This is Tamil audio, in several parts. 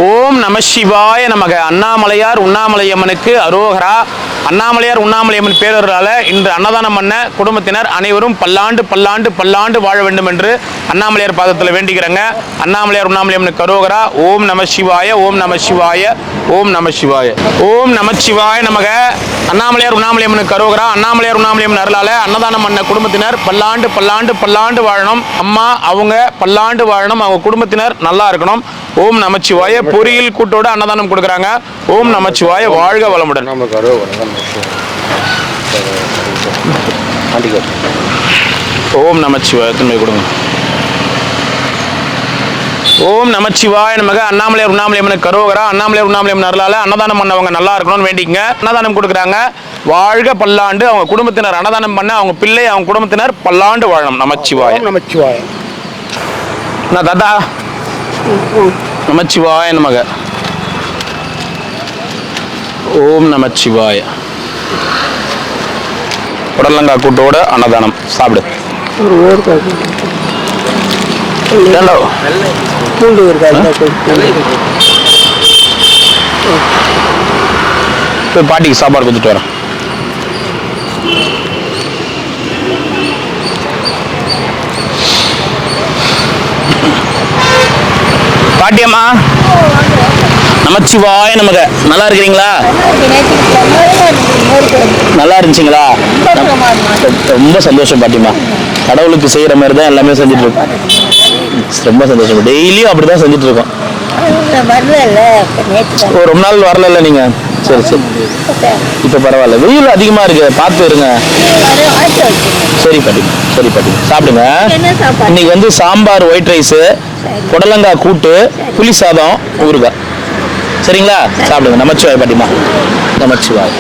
ஓம் நம சிவாய நமக. அண்ணாமலையார் உண்ணாமலையம்மனுக்கு அரோகரா. அண்ணாமலையார் உண்ணாமலையம்மன் பேரர்களால் இன்று அன்னதானம் பண்ண குடும்பத்தினர் அனைவரும் பல்லாண்டு பல்லாண்டு பல்லாண்டு வாழ வேண்டும் என்று அண்ணாமலையார் பாதத்தில் வேண்டிக்கிறேங்க. அண்ணாமலையார் உண்ணாமலையம்மனுக்கு அரோகரா. ஓம் நம சிவாய, ஓம் நம சிவாய, ஓம் நம சிவாய, ஓம் நம சிவாய நமக. அண்ணாமலையார் உண்ணாமலையம்மனுக்கு அரோகரா. அண்ணாமலையார் உண்ணாமலையம்மன் அருளால் அன்னதானம் பண்ண குடும்பத்தினர் பல்லாண்டு பல்லாண்டு பல்லாண்டு வாழணும். அம்மா அவங்க பல்லாண்டு வாழணும், அவங்க குடும்பத்தினர் நல்லா இருக்கணும். ஓம் நமச்சிவாய. பொறியில் கூட்டோட அன்னதானம் கொடுக்குறாங்க. ஓம் நமச்சிவாய. வாழ்க வளமுடன். ஓம் நமச்சிவாய. துணை கொடுங்க. ஓம் நமச்சிவாய நமக. அண்ணாமலையார் உண்ணாமலையம்மனுக்கு அரோகரா. அண்ணாமலையார் உண்ணாமலையம்மன் அருளால அன்னதானம் பண்ணவங்க நல்லா இருக்கணும்னு வேண்டிக்கங்க. அன்னதானம் கொடுக்குறாங்க. வாழ்க பல்லாண்டு. அவங்க குடும்பத்தினர் அன்னதானம் பண்ண அவங்க பிள்ளை அவங்க குடும்பத்தினர் பல்லாண்டு வாழணும். நமச்சிவாய. நமச்சிவாய. நான் தாத்தா நமச்சிவாய நமக. ஓம் நமச்சிவாய. புடலங்காய் கூட்டோட அன்னதானம் சாப்பிடு. போய் பாட்டிக்கு சாப்பாடு கொடுத்துட்டு வரேன். பாட்டியம்மா நமச்சிவாய நமக. நல்லா இருக்கிறீங்களா? நல்லா இருந்துச்சுங்களா? ரொம்ப சந்தோஷம் பாட்டியம்மா. கடவுளுக்கு செய்யற மாதிரி தான் எல்லாமே செஞ்சுட்டு இருக்கோம். ரொம்ப சந்தோஷம். டெய்லியும் அப்படிதான் செஞ்சுட்டு இருக்கோம். ரொம்ப நாள் வரல நீங்க? சரி சரி, இப்ப பரவாயில்ல. வெயில் அதிகமா இருக்கு, பார்த்து இருங்க. சரி பாட்டி, சரி பாட்டி, சாப்பிடுங்க. இன்னைக்கு வந்து சாம்பார், ஒயிட் ரைஸ், புடலங்காய் கூட்டு, புளி சாதம், ஊறுகாய். சரிங்களா? சாப்பிடுங்க. நமச்சிவாய் பாட்டிமா. நமச்சிவாய்.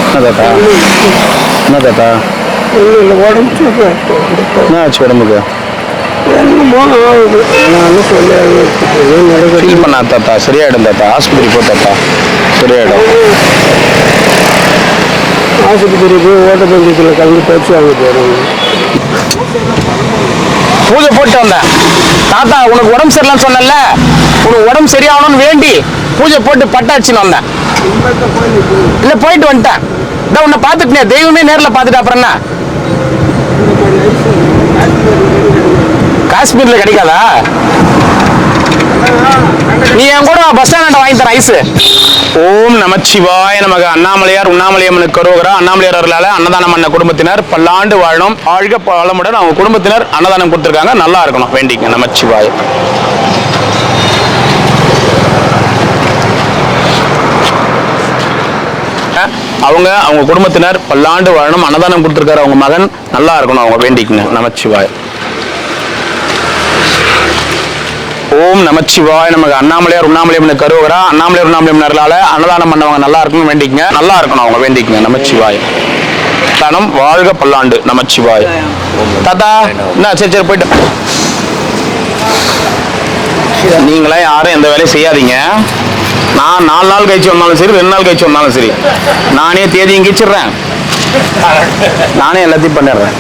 என்ன தாத்தா? என்ன தாத்தா? என்ன ஆச்சு உடம்புக்கு? ஃபீல் பண்ணா தாத்தா? சரியாயிடும் தாத்தா. ஆஸ்பத்திரி போ தாத்தா, சரியாயிடும். ஆஸ்பத்திரி போய் ஓட்டப்பந்தயத்தில் கலந்து பயிற்சி வாங்க போகிறோம். பூஜை போட்டு வந்தேன் தாத்தா. உனக்கு உடம்பு சரியில்லைன்னு சொன்னல, உனக்கு உடம்பு சரியாகணும்னு வேண்டி பூஜை போட்டு பட்டாச்சுன்னு வந்தேன். இல்லை போயிட்டு வந்துட்டேன். இதான் உன்னை பார்த்துட்டேன், தெய்வமே நேரில் பார்த்துட்டு. அப்புறம் என்ன, காஷ்மீர்ல கிடைக்காதா? நீ என் கூட பஸ் ஸ்டாண்ட் வாங்கி தர ஐஸ். ஓம் நமச்சிவாய நமக. அண்ணாமலையார் உண்ணாமலையம்மனுக்கு அரோகரா. அண்ணாமலையார் அருளால அன்னதானம் பண்ண குடும்பத்தினர் பல்லாண்டு வாழணும். வாழ்க வளமுடன். அவங்க குடும்பத்தினர் அன்னதானம் கொடுத்துருக்காங்க, நல்லா இருக்கணும் வேண்டிங்க. நமச்சிவாய. அவங்க குடும்பத்தினர் பல்லாண்டு வாழணும். அன்னதானம் கொடுத்துருக்காரு அவங்க மகன், நல்லா இருக்கணும், அவங்க வேண்டிக்குங்க. நமச்சிவாய. ஓம் நமச்சிவாய நமக. அண்ணாமலையார் உண்ணாமலையம்மனுக்கு அரோகரா. அண்ணாமலையார் உண்ணாமலையம்மன் அருளால அன்னதானம் பண்ணவங்க நல்லா இருக்கணும் வேண்டிக்கங்க, நல்லா இருக்கணும், அவங்க வேண்டிக்குங்க. நமச்சிவாய. தனம் வாழ்க பல்லாண்டு. நமச்சிவாய. தாத்தா என்ன? சரி சரி, போயிட்டு. நீங்களே யாரும் எந்த வேலையும் செய்யாதீங்க. நான் 4 நாள் கழிச்சு வந்தாலும் சரி, 2 நாள் கழிச்சு வந்தாலும் சரி, நானே தேதியும் கிச்சிடுறேன், நானே எல்லாத்தையும் பண்ணிடுறேன்.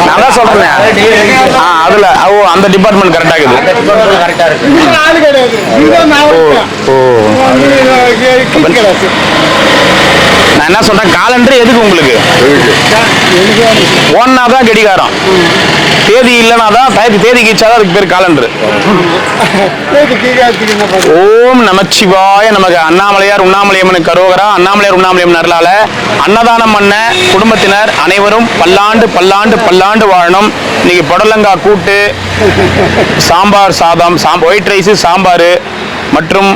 நான் தான் சொல்றேன். அதுல அந்த டிபார்ட்மெண்ட் கரெக்டா இருக்குது. நான் என்ன சொல்றேன், காலண்டர் எதுக்கு உங்களுக்கு? ஒன்னாதான் கடிகாரம். தேதி இல்லைனா தான் தேதி கீச்சாதான் அதுக்கு பேர் காலண்டர். ஓம் நமச்சிவாய நமக. அண்ணாமலையார் உண்ணாமலையம்மனுக்கு அரோகரா. அண்ணாமலையார் உண்ணாமலையம்மன் அருளால அன்னதானம் பண்ண குடும்பத்தினர் அனைவரும் பல்லாண்டு பல்லாண்டு பல்லாண்டு வாழணும். இன்னைக்கு புடலங்காய் கூட்டு, சாம்பார் சாதம், ஒயிட் ரைஸ், சாம்பார் மற்றும்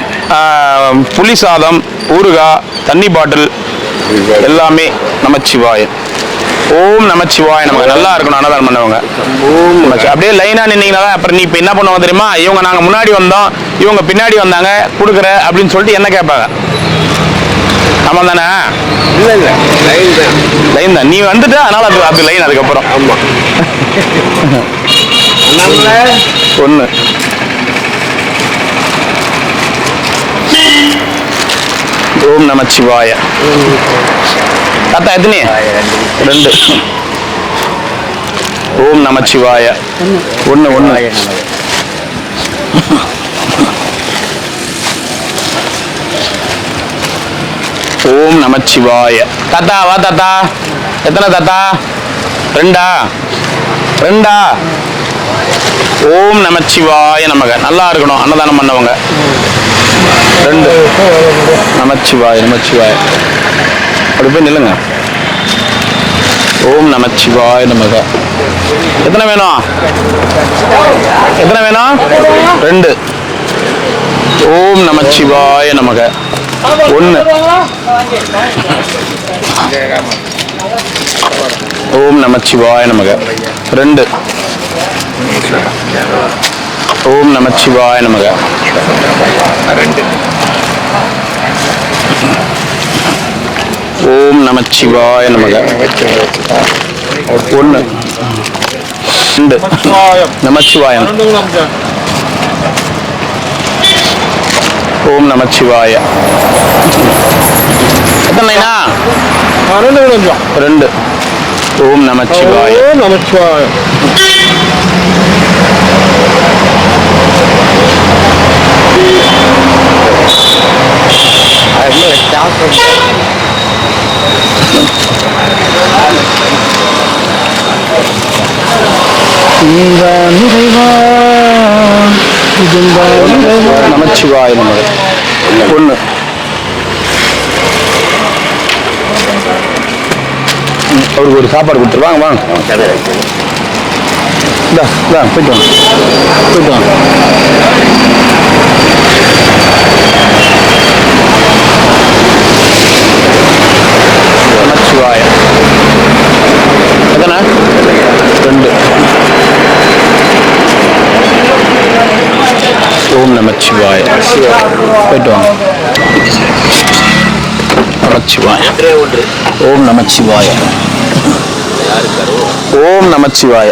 புளி சாதம், ஊறுகாய், தண்ணி பாட்டில் எல்லாமே. நமச்சிவாய. ஓம் நமச்சிவாய நமக்கு. நல்லா இருக்கணும் அன்னதானம் பண்ணவங்க. ஓம் நமச்சி. அப்படியே லைனா நின்னீங்கன்னா அப்புறம் நீ இப்ப என்ன பண்ணுவாங்க தெரியுமா? இவங்க நாங்க முன்னாடி வந்தோம், இவங்க பின்னாடி வந்தாங்க, கொடுக்குற அப்படின்னு சொல்லிட்டு என்ன கேட்பாங்க. ஆமா தானே? இல்லை இல்லை, லைன் தான். நீ வந்துட்டு அதனால அது லைன். அதுக்கப்புறம் ஆமா ஒன்று. ஓம் நமச்சிவாய. தாத்தா எத்தனை? 2. ஓம் நமச்சிவாய. ஒன்று ஒன்று. ஓம் நமச்சிவாய. தாத்தா வா தாத்தா. எத்தனை தாத்தா? 2 2. ஓம் நமச்சிவாய நமக. நல்லா இருக்கணும் அன்னதானம் பண்ணவங்க. 2. நமச்சிவாய நமச்சிவாய. அப்படி போய் நில்லுங்க. ஓம் நமச்சிவாய நமக. எத்தனை வேணும்? எத்தனை வேணும்? 2. ஓம் நமச்சிவாய நமக. 1. ஓம் நமச்சிவாய நமக. 2. ஓம் நமச்சிவாய நமக. 2. ஓம் நமச்சிவாய நமக. 1. 2. நமச்சிவாயம். ஓம் நமச்சிவாய. எத்தனைண்ணா? 2. ஓம் நமச்சிவாய. நமச்சிவாய. நமச்சிவாய நமக. 1. அவருக்கு ஒரு சாப்பாடு கொடுத்துரு. வாங்க வாங்க. போயிட்டு வாங்க. போயிட்டு வாங்க. நமச்சிவாய. எத்தனை? 2. ஓம் நமச்சிவாய. போயிட்டு வாங்க. நமச்சிவாய. ஓம் நமச்சிவாய. ஓம் நமச்சிவாய.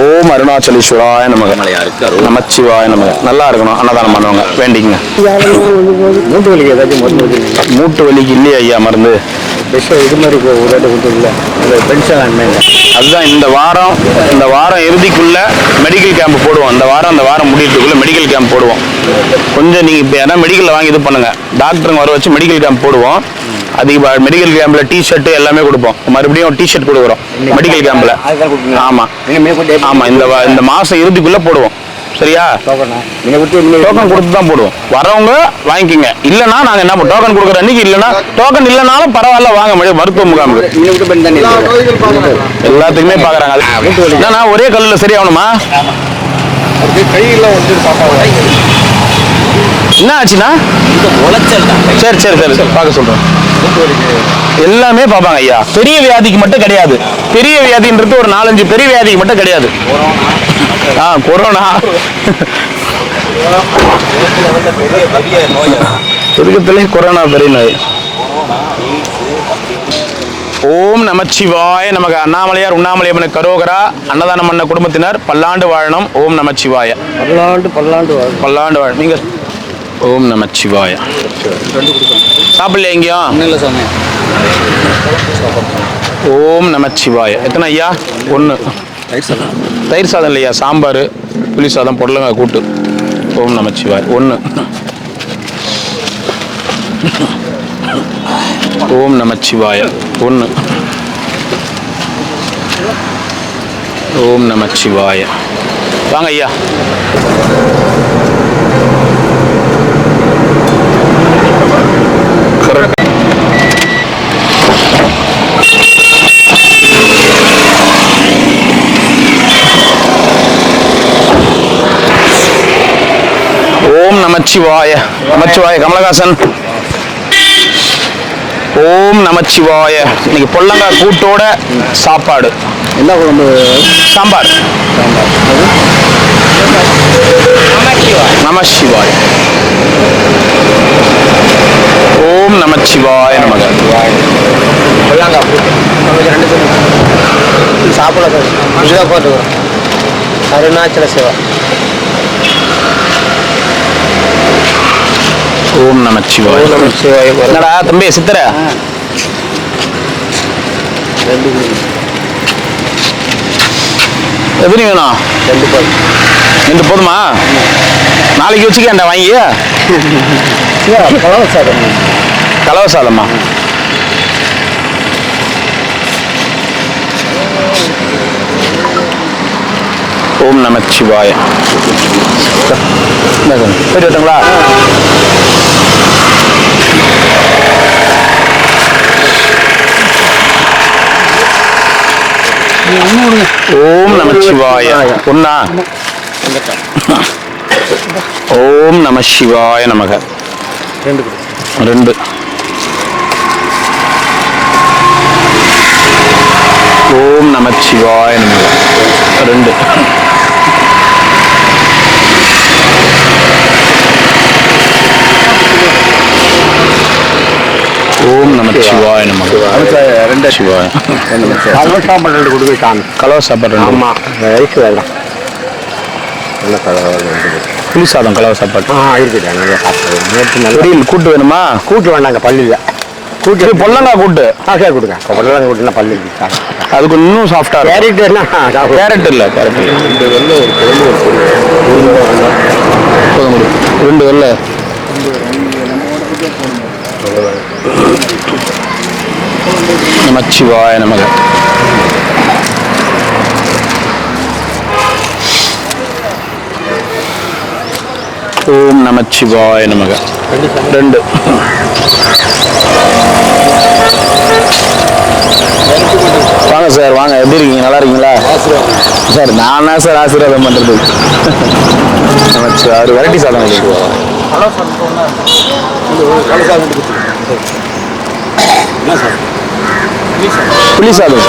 ஓம் அருணாச்சலேஸ்வராய நமக. நமச்சிவாய நமக. நல்லா இருக்கணும் அன்னதானம் பண்ணுவாங்க. வேண்டிங்க. மூட்டு வலிக்கு ஏதாச்சும் மருந்து வச்சுருக்கீங்க? மூட்டு வலிக்கு இல்லையா ஐயா மருந்து? இது மாதிரி இப்போ ஒரு ரேட்டு கொடுத்துருல பென்ஷன் அண்ணன். அதுதான் இந்த வாரம் இறுதிக்குள்ள மெடிக்கல் கேம்ப் போடுவோம். அந்த வாரம் முடியறதுக்குள்ள மெடிக்கல் கேம்ப் போடுவோம். கொஞ்சம் நீங்கள் இப்போ ஏன்னா மெடிக்கலில் வாங்கி இது பண்ணுங்க. டாக்டருங்க வர வச்சு மெடிக்கல் கேம்ப் போடுவோம். அதுக்கு மெடிக்கல் கேம்ப்ல டிஷர்ட் எல்லாமே கொடுப்போம். மறுபடியும் டிஷர்ட் கொடுக்குறோம் மெடிக்கல் கேம்ப்ல. ஆமா ஆமா. இந்த மாசம் இறுதிக்குள்ள போடுவோம். சரியா? டோக்கன் கொடுத்து தான் போடுவோம். வரவங்க வாங்கிக்கோங்க. இல்லைன்னா நாங்கள் என்ன டோக்கன் கொடுக்குற அன்னைக்கு இல்லைன்னா டோக்கன் இல்லைனாலும் பரவாயில்ல வாங்க மருத்துவ முகாமுக்கு. எல்லாத்துக்குமே பார்க்குறாங்க. என்னன்னா ஒரே கல்லில் சரியாகணுமா? என்ன ஆச்சுன்னா சரி சரி சரி பார்க்க சொல்றேன். எல்லாமே பார்ப்பாங்க ஐயா. பெரிய வியாதிக்கு மட்டும் கிடையாது. பெரிய வியாதின்றது ஒரு 4-5 பெரிய வியாதிக்கு மட்டும் கிடையாது. கொரோனா இருக்கிறதுலே கொரோனா பெரிய நோய். ஓம் நமச்சிவாய நமக. அண்ணாமலையார் உண்ணாமலையம்மனுக்கு கரோகரா. அன்னதானம் பண்ண குடும்பத்தினர் பல்லாண்டு வாழணும். ஓம் நமச்சிவாய. பல்லாண்டு வாழணும். நீங்க ஓம் நமச்சிவாய. சாப்பிடல எங்கேயும்? ஓம் நமச்சிவாய. எத்தனை ஐயா? 1. தயிர் சாதம் இல்லையா? சாம்பார், புளி சாதம், பொடலங்காய் கூட்டு. ஓம் நமச்சிவாய. 1. ஓம் நமச்சிவாய. 1. ஓம் நமச்சிவாய. வாங்க ஐயா. ஓம் நமச்சிவாய. நமச்சிவாய. கமலஹாசன். ஓம் நமச்சிவாய. இன்னைக்கு பொல்லங்காய் கூட்டோட சாப்பாடு. என்ன குழம்பு? சாம்பார். நமச்சிவாய. ஓம் நமச்சிவாய நமக. சாப்பிட போட்டு அருணாச்சல சிவா. ஓம் நமச்சிவாய. என்னடா தம்பி சித்திர? 2 எத்தனை வேணும்? 2 போதும். 2 போதுமா? நாளைக்கு வச்சுக்கேன்டா வாங்கி. கலவை சாதம். கலவை சாதமா? ஓம் நமச்சிவாய. போயிட்டு வரட்டுங்களா? ஓம் நமச்சிவாய. ஒண்ணா? ஓம் நம சிவாய நமக. 2. ஓம் நமச்சிவாய நமக. 2. ஓம் நமச்சிவாய நமக. 2 சிவாய. கலவை சாப்பாடு 2 கொடுத்துட்டான். கலவை சாப்பாடு 2. ஆமாம், ரைஸ் வேண்டாம். நல்ல கலவை 2. புளி சாதம் கலவை சாப்பாடு. இருக்குதா? நல்லா சாப்பிடுவோம். நேற்று நல்ல பொரியல் கூட்டு வேணுமா? கூட்டு வேண்டாங்க, பள்ளியில் கூட்டு. பொல்லங்காய் கூட்டு. சரி கொடுங்க. பொடலங்காய் கூட்டுனா பள்ளி அதுக்கு இன்னும் சாஃப்டா இருக்கும். கேரட்னா கேரட் இல்லை, கேரட் இல்லை. 2 வெள்ளை ஒரு குழம்பு ஒரு போதும். 2 வெள்ளை. நமச்சிவாய நமக. ஓம் நமச்சிவாய நமக. 2. வாங்க சார், வாங்க. எப்படி இருக்கீங்க? நல்லா இருக்கீங்களா சார்? நானா சார் ஆசீர்வாதம் பண்றது? நமச்சிவாய. ஒரு வெரைட்டி சாதம் இருக்கு. புளி சாதம்.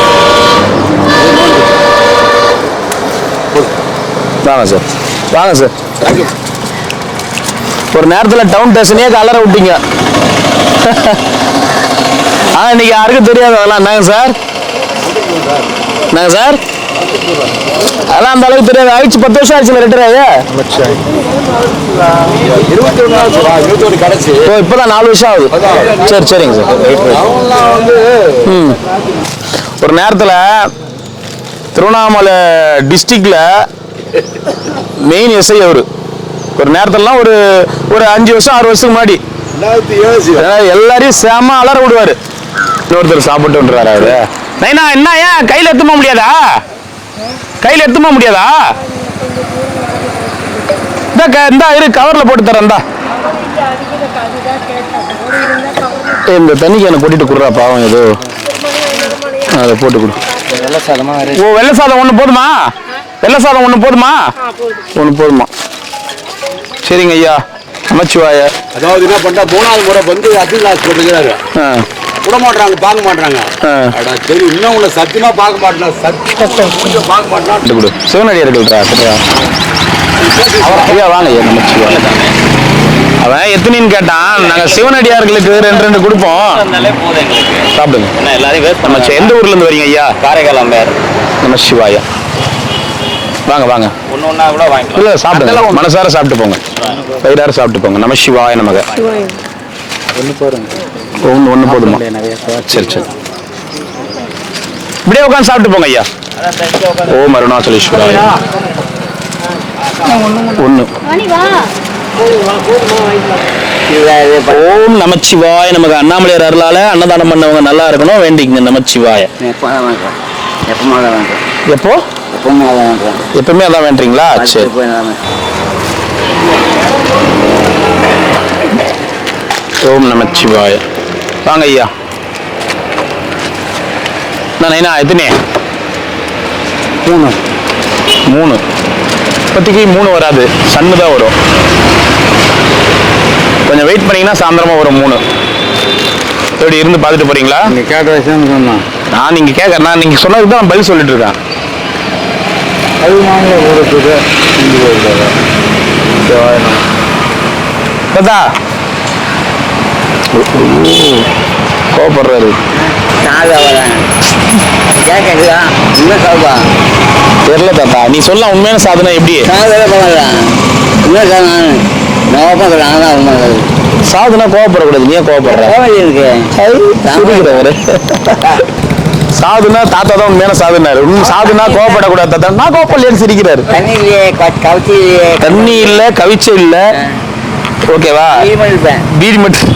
வாங்க சார், வாங்க சார். ஒரு நேரத்தில் டவுன் ஸ்டேஷனே கலர விட்டீங்க. இன்னைக்கு யாருக்கும் தெரியாது அதெல்லாம். என்னங்க சார்? என்னங்க சார்? அதெல்லாம் அந்த அளவுக்கு தெரியாது. ஆயிடுச்சு 10 வருஷம் ஆயிடுச்சு ரிட்டர் ஆகி. 21 கடைசி. ஓ, இப்போதான் 4 வருஷம் ஆகுது. சரி, சரிங்க சார். ஒரு நேரத்தில் திருவண்ணாமலை டிஸ்ட்ரிக்ட்ல மெயின் எஸ்ஐ அவரு. ஒரு நேரத்திலலாம் ஒரு 5 வருஷம் 6 வருஷத்துக்கு முன்னாடி எல்லாரையும் செம அலற விடுவாரு. இன்னொருத்தர் சாப்பிட்டுன்றாரு அவரு. நைனா என்ன ஏன் கையில் எடுத்துமா முடியாதா? கையில் எடுத்துமா முடியாதா? இந்த இரு கவர்ல போட்டு தரேன். இந்த தண்ணிக்கு எனக்கு கொட்டிட்டு குடுறா பாவம். ஏதோ அதை போட்டு கொடு. ஓ, வெள்ளை சாதம் 1 போதுமா? வெள்ளை சாதம் 1 போதுமா? 1 போதுமா? சரிங்க ஐயா. நமச்சிவாய. அதாவது என்ன பண்ணா 3வது முறை வந்து அப்துல் நாஸ் போட்டுக்கிறாரு. விட மாட்டாங்க, பார்க்க மாட்டாங்க. சரி, இன்னும் உங்களை சத்தியமா பார்க்க மாட்டேன். சத்தியம் பார்க்க மாட்டேன். சிவனடியார் இருக்கிறா ஐயா. வாங்க ஐயா. நமச்சிவாய. அவன் எத்தனைன்னு கேட்டான். நாங்க சிவனடியார்களுக்கு 2 கொடுப்போம். சாப்பிடுங்க. எல்லாரும் எந்த ஊர்ல இருந்து வரீங்க ஐயா? காரைக்கால் அம்பையார். நமச்சிவாய. வாங்க வாங்க. ஒண்ணா கூட வாங்கிக்கலாம். இல்ல சாப்பிடுங்க, மனசார சாப்பிட்டு போங்க, வயிறார சாப்பிட்டு போங்க. நமச்சிவாய நமக. 1 போதுங்க. 1 போதுமா? சரி சரி. இப்படியே உட்காந்து சாப்பிட்டு போங்க ஐயா. ஓம் அருணாச்சலேஸ்வராய. 1. ஓம் நமச்சிவாய நமக. அண்ணாமலையார் அருளால அன்னதானம் பண்ணவங்க நல்லா இருக்கணும் வேண்டிங்க. நமச்சிவாய. எப்போ? எப்பவுமே அதான் வேண்டீங்களா? சரி. ஓம் நமச்சிவாய. வாங்க ஐயா. நான் எத்தனை? 3. இப்போதைக்கு 3 வராது, சன்னு தான் வரும். கொஞ்சம் வெயிட் பண்ணீங்கன்னா சாயந்தரமா வரும் 3. எப்படி இருந்து பார்த்துட்டு போறீங்களா? நீங்க கேட்ட விஷயம் சொன்னேன். நான் நீங்க சொன்னதுக்கு தான் பதில் சொல்லிட்டு இருக்கேன். அது நாங்களே கொடுத்துட்டு கோவப்படுறாரு. தெரியல தாத்தா, நீ சொல்ல உண்மையான சாதனை எப்படி? சாதனை கோவப்படக்கூடாது. நீ ஏன் கோவப்படுற? சாதுன்னா தாத்தா தான் உண்மையான சாதுன்னாரு. சாதுன்னா கோவப்படக்கூடாது தாத்தா. நான் கோவப்படலையேன்னு சிரிக்கிறாரு. தண்ணி இல்லையே கவிச்சி தண்ணி இல்ல, கவிச்ச இல்ல, ஓகேவா? பீடி மட்டும்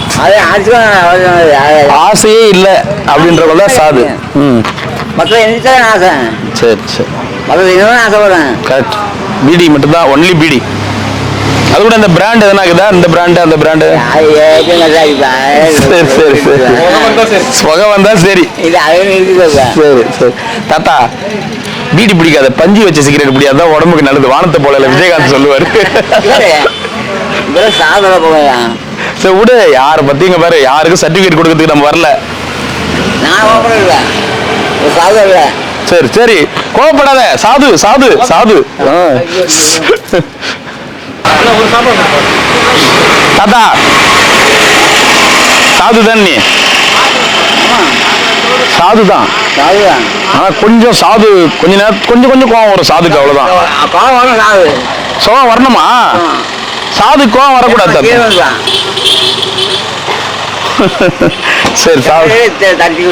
ஆசையே இல்ல அப்படின்றவங்க சாது. மக்கள் என்ன ஆசை? சரி சரி, மக்கள் என்ன ஆசைப்படுறேன்? கரெக்ட். பீடி மட்டும் தான், ஒன்லி பீடி. அது கூட இந்த பிராண்ட் எதனா இருக்குதா? இந்த பிராண்டு அந்த பிராண்டு? சரி சரி சரி, புகை வந்தா சரி. சரி சரி தாத்தா, பீடி பிடிக்காத, பஞ்சு வச்ச சிகரெட் பிடிக்காது, தான் உடம்புக்கு நல்லது. வானத்தை போல விஜயகாந்த் சொல்லுவாரு. சரி விடு, யாரை பத்திங்க பாரு, யாருக்கும் சர்டிபிகேட் கொடுக்கறதுக்கு நம்ம வரல. சரி சரி, கோவப்படாத. சாது சாது சாது. தாத்தா சாதுதான் நீ? சாதுதான். ஆனா கொஞ்சம் சாது, கொஞ்ச நேரம் கொஞ்சம் கொஞ்சம் கோவம் வரும் சாதுக்கு, அவ்வளவுதான். சோகம் வரணுமா? சாது கோவம் வரக்கூடாது. சரி, தடுக்கி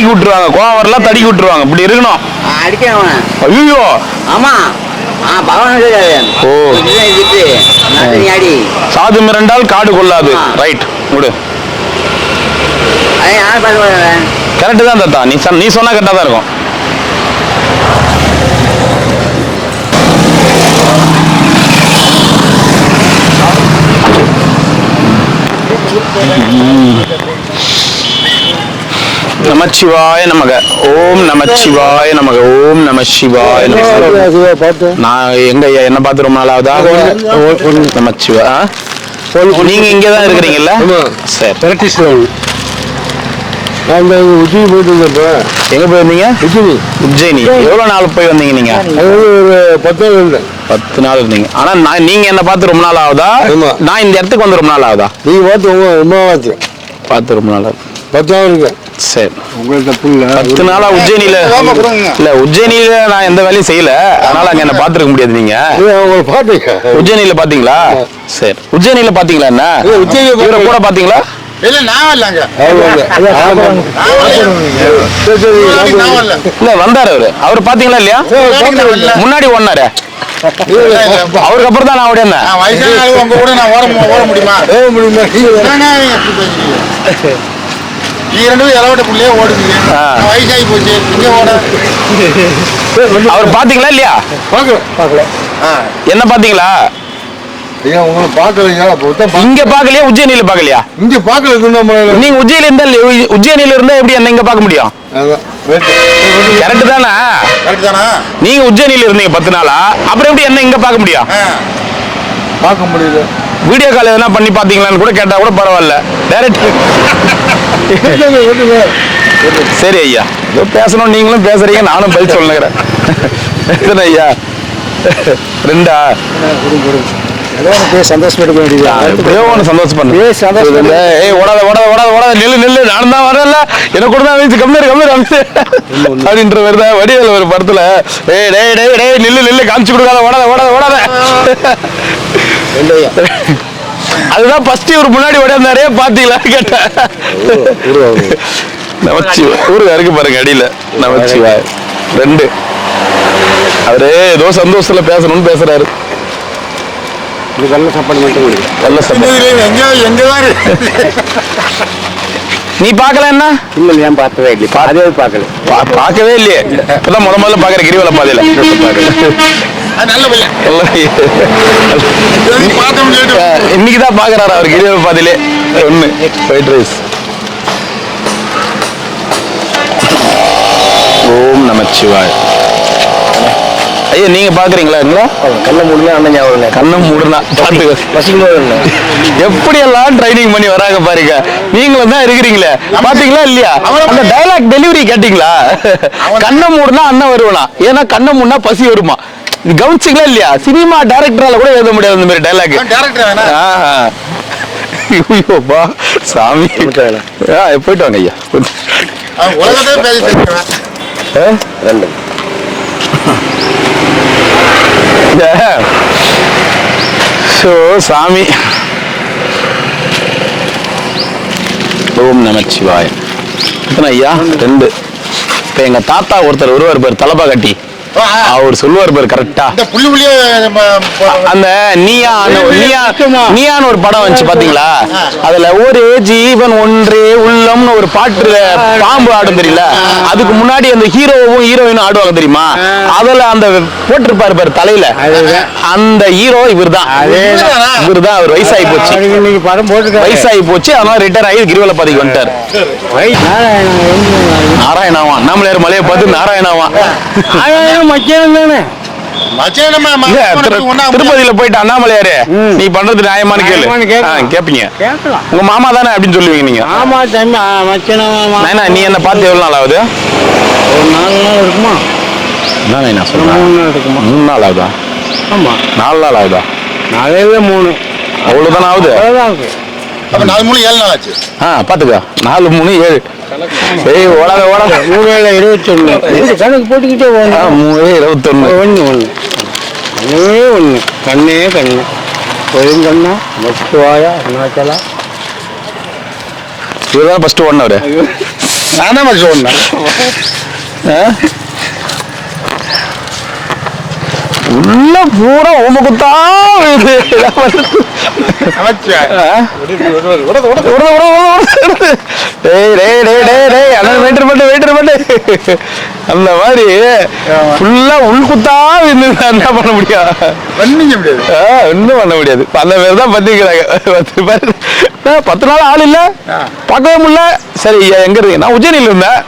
விட்டுருவாங்க. கோவம் வரலாம், தடுக்கி விட்டுருவாங்க. இப்படி இருக்கணும். ஐயோ ஆமா. ஓ, சாது மிரண்டால் காடு கொள்ளாது. ரைட், விடு. கரெக்டு தான் தாத்தா, நீ சொன்னா கரெக்டா தான் இருக்கும். நமச்சிவாய நமக. ஓம் நமச்சிவாய நமக. ஓம் நம சிவாய நமக. நான் எங்க என்ன பார்த்து ரொம்ப நாள் ஆகுதா? நமச்சிவா. நீங்க இங்கதான் இருக்கிறீங்கல்ல? சரி. எங்க போயிருந்தீங்க? உஜ்ஜயினி. எவ்வளவு நாள் போய் வந்தீங்க நீங்க? 10 நாள் இருந்தீங்க. ஆனா நீங்க என்ன பார்த்து ரொம்ப நாள் ஆகுதா? நான் இந்த இடத்துக்கு வந்து ரொம்ப நாள் ஆகுதா? நீங்க பார்த்து ரொம்ப நாள் ஆகுது. 10 நாள் இருக்கு. சரி, உங்களுக்கு தப்பு இல்ல. 10 நாளா உஜ்ஜயினில இல்ல, உஜ்ஜயினில நான் எந்த வேலையும் செய்யல, அதனால அங்க என்ன பாத்துருக்க முடியாது. நீங்க உஜ்ஜயினில பாத்தீங்களா? சரி, உஜ்ஜயினில பாத்தீங்களா? என்ன இவரை கூட பாத்தீங்களா? இல்ல நான் இல்லங்க. இல்ல வந்தாரு அவரு பாத்தீங்களா இல்லையா? முன்னாடி ஓடினாரு. அவருக்கு அப்புறம் தான் நான் ஓடினேன். உங்க கூட நான் ஓட முடியுமா? நீ 2 பேரும் இளவட்ட புள்ளையே ஓடுவீங்க. வயசாகி போச்சு, இங்க ஓட. அவர் பாத்தீங்களா இல்லையா? பாக்கல. என்ன பாத்தீங்களா? ஐயா உங்களை பாக்கலையா? இங்க பாக்கலையா? உஜ்ஜயினில பாக்கலையா? இங்க பாக்கல. நீங்க உஜ்ஜயினில இருந்தா எப்படி என்ன இங்க பாக்க முடியும்? கரெக்ட் தானே? நீங்க உஜ்ஜயினில இருந்தீங்க 10 நாளா, அப்புறம் எப்படி என்ன இங்க பாக்க முடியும்? பார்க்க முடியல. வீடியோ கால் எதனா பண்ணி பாத்தீங்களான்னு கூட கேட்டா கூட பரவாயில்ல. டைரக்ட். சரி ஐயா, பேசணும், நீங்களும் பேசுறீங்க, நானும் பதில் சொல்லுங்கிறேன். எத்தனை ஐயா? 2ஆ? சந்தோஷப்பட நெல்லு நான் தான் வரல, எனக்கு கூட தான் அப்படின்ற மாதிரி தான் வடிவேல் ஒரு படத்துல நெல்லு காமிச்சு கொடுக்காத, ஓடாத. அதுதான் ஃபர்ஸ்ட் இவர் முன்னாடி ஓடியாரு, பாத்தீங்களா கேட்டேன். நமச்சிவா ஊருக்கு இருக்கு பாருங்க அடியில. நமச்சிவா 2. அவரு ஏதோ சந்தோஷத்துல பேசணும்னு பேசுறாரு. நல்ல சாப்பாடு மட்டும் நல்ல சாப்பாடு. நீ பாக்கல? என்ன இல்ல, ஏன் பார்த்ததே இல்லை. பார்க்கவே இல்லையே. இப்பதான் முதல்ல பாக்குற கிரிவல பாதையில. இன்னைக்குதான் பாக்குறாரு அவர் கிரிவல பாதையிலே. 1 ஒயிட் ரைஸ். ஓம் நமச்சிவாய். ஐயா நீங்க பாக்குறீங்களா? கண்ணை மூடுனா அண்ணன் ஞாபகம். கண்ணை மூடுனா எப்படி எல்லாம் ட்ரைனிங் பண்ணி வராங்க பாருங்க. நீங்களும் தான் இருக்கிறீங்களே, பாத்தீங்களா இல்லையா? அந்த டயலாக் டெலிவரி கேட்டீங்களா? கண்ணை மூடுனா அண்ணன் வருவனா, ஏன்னா கண்ணை மூடுனா பசி வருமா. கவனிச்சிங்களா இல்லையா? சினிமா டைரக்டரால கூட எழுத முடியாது இந்த மாதிரி டைலாக். ஐயோப்பா சாமி. போயிட்டு வாங்க ஐயா. சாமி. ஓம் நமச்சிவாய. எத்தனை ஐயா? 2. இப்ப எங்க தாத்தா ஒருத்தர் வருவார் பேர் தலப்பா கட்டி, அவர் சொல்லுவார் பேர் கரெக்டா. இந்த புள்ளி புள்ளியே அந்த நீயான்னு ஒரு படம் வந்துச்சு பாத்தீங்களா, அதுல ஒரு ஜீவன் ஒன்றே உள்ளம்னு ஒரு பாட்டுல பாம்பு ஆடும் தெரியல, அதுக்கு முன்னாடி அந்த ஹீரோவும் ஹீரோயினும் ஆடுவாங்க தெரியுமா, அதுல அந்த போட்டிருப்பாரு பாரு தலையில, அந்த ஹீரோ இவர்தான். அவர் வயசாகி போச்சு, வயசாகி போச்சு, அதனால ரிட்டையர் ஆகி கிரிவல பாதைக்கு வந்துட்டார். நாராயணாவா அண்ணாமலையார் மலையை பார்த்து நாராயணாவா திருப்பதியில போயிட்டு அண்ணாமலையாரு நீ பண்றது நியாயமானு கேப்பீங்க. உங்க மாமா தானே அப்படின்னு சொல்லுவீங்க நீங்க. நீ என்ன பார்த்து எவ்வளவு நாள் ஆகுது? ஒரு 4 நாள் இருக்குமா? நான் சொல்றேன் 3 நாள் ஆகுதா? ஆமா 4 நாள் ஆகுதா? 4 3 அவ்வளவுதானே ஆகுது. அப்ப 4 3 7 நாள் ஆச்சு. பாத்துக்க 4 3 7 ஓடாத 3 21 கணக்கு போட்டுக்கிட்டே 3 21 ஒண்ணு கண்ணே கண்ணு ஒழுங்கண்ணா மொத்துவாயா அருணாச்சலா இவர்தான் ஃபர்ஸ்ட் ஒன்னவரு. நானே ஃபர்ஸ்ட் ஒண்ணா உள்ள பூரா ஓமகுத்தா அந்த மாதிரி ஃபுல்லா உள்குத்தா என்ன பண்ண முடியாது, ஒன்னும் பண்ண முடியாது. அந்த பேர் தான் பத்திக்கிறாங்க. 10 நாள் ஆள் இல்ல, பார்க்கவே முடியல. சரி எங்க இருக்கு? நான் உஜ்ஜயினில இருந்தேன்.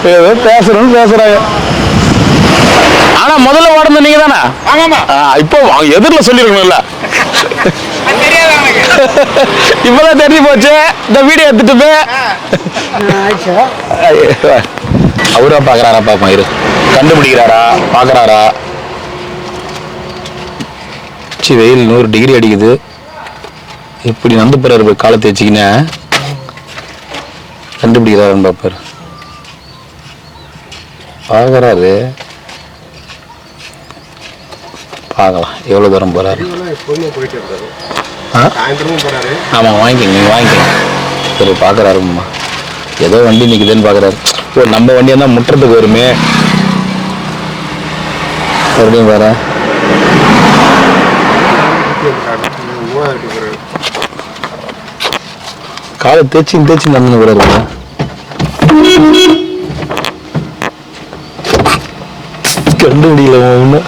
ஏதோ பேசுறோம்னு பேசுறாங்க. ஆனா முதல்ல ஓடுறது நீங்க தானே? இப்போ எதிரில சொல்லிருக்கணும்ல. இப்பதான் தெரிஞ்சு போச்சு. இந்த வீடியோ எடுத்துட்டு போய் அவரா பாக்குறாரா பாப்போம், இரு கண்டுபிடிக்கிறாரா பாக்குறாரா. வெயில் 100 டிகிரி அடிக்குது. எப்படி நந்து போறாரு காலத்தை வச்சுக்கின கண்டுபிடிக்கிறாருன்னு பாப்பாரு. பார்க்குறாரு, பார்க்கலாம் எவ்வளோ தூரம் போகிறாரு. ஆமாம் வாங்கிக்கங்க, நீங்கள் வாங்கிக்கங்க. சரி பார்க்குறாருமா, ஏதோ வண்டி நிற்குதுன்னு பார்க்குறாரு. ஓ நம்ம வண்டியாக தான் முட்டுறதுக்கு வருமே. மறுபடியும் பாரு, காலை தேய்ச்சி நடந்து போகிறாரு. கண்டுபிடிக்கல ஒண்ணு.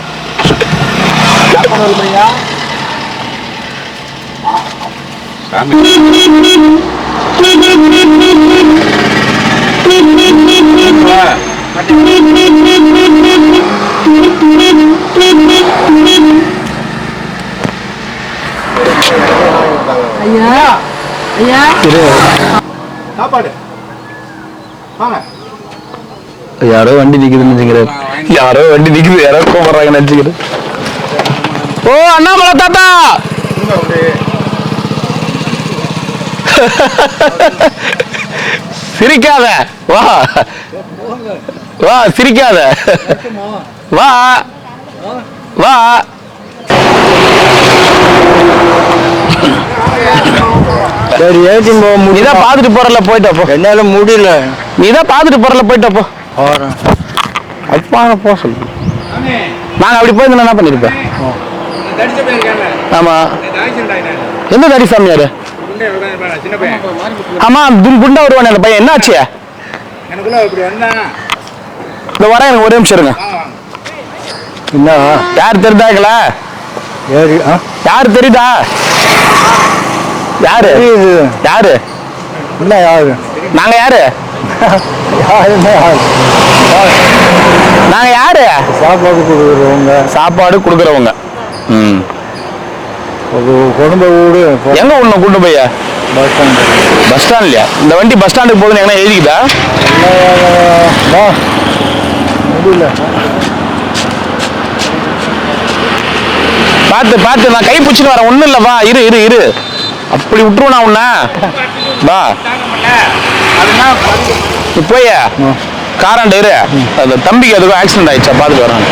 யாரோ வண்டி நிக்குதுன்னு நினைக்கிறேன். யாரோ வண்டி நிக்குது, யாரோ கூப்பிடுறாங்க நினைச்சுக்கிறேன். ஓ அண்ணாமலை தாத்தா, சிரிக்காத வா வா, சிரிக்காத வா வா. சரி ஏற்றின் போக முடியும். நீதான் பாத்துட்டு போறல, போயிட்டப்போ. என்னால முடியல. நீதான் பாத்துட்டு போறல, போயிட்டப்போ. அப்பான போ சொல்லு. நாங்க அப்படி போயிருந்தோம் என்ன பண்ணிருப்பேன். ஆமா எந்த தடி சாமியாரு? ஆமா குண்டா வருவானே அந்த பையன், என்ன ஆச்சு? இந்த வர எனக்கு ஒரே நிமிஷம் இருங்க. என்ன யார் தெரியுதாங்களா? யாரு தெரியுதா? யாரு யாரு? இல்ல யாரு? நாங்க யாரு? நாங்க யாரு? சாப்பாடு கொடுக்குறவங்க. சாப்பாடு கொடுக்குறவங்க. ஒரு குடும்ப வீடு. எங்க ஒண்ணு கூட்டு போய்? Bus stand. பஸ் ஸ்டாண்ட்லயா? இந்த வண்டி பஸ் ஸ்டாண்டுக்கு போகுதுன்னு எங்கன்னா எழுதிக்குதா? முடியல. பார்த்து பார்த்து, நான் கை பிடிச்சிட்டு வரேன். ஒண்ணும் இல்ல, வா இரு இரு இரு. அப்படி விட்டுருவா உன்ன. வா நீ போய் காராண்ட இரு. அந்த தம்பிக்கு அதுக்கும் ஆக்சிடென்ட் ஆயிடுச்சா பார்த்துட்டு வரான்.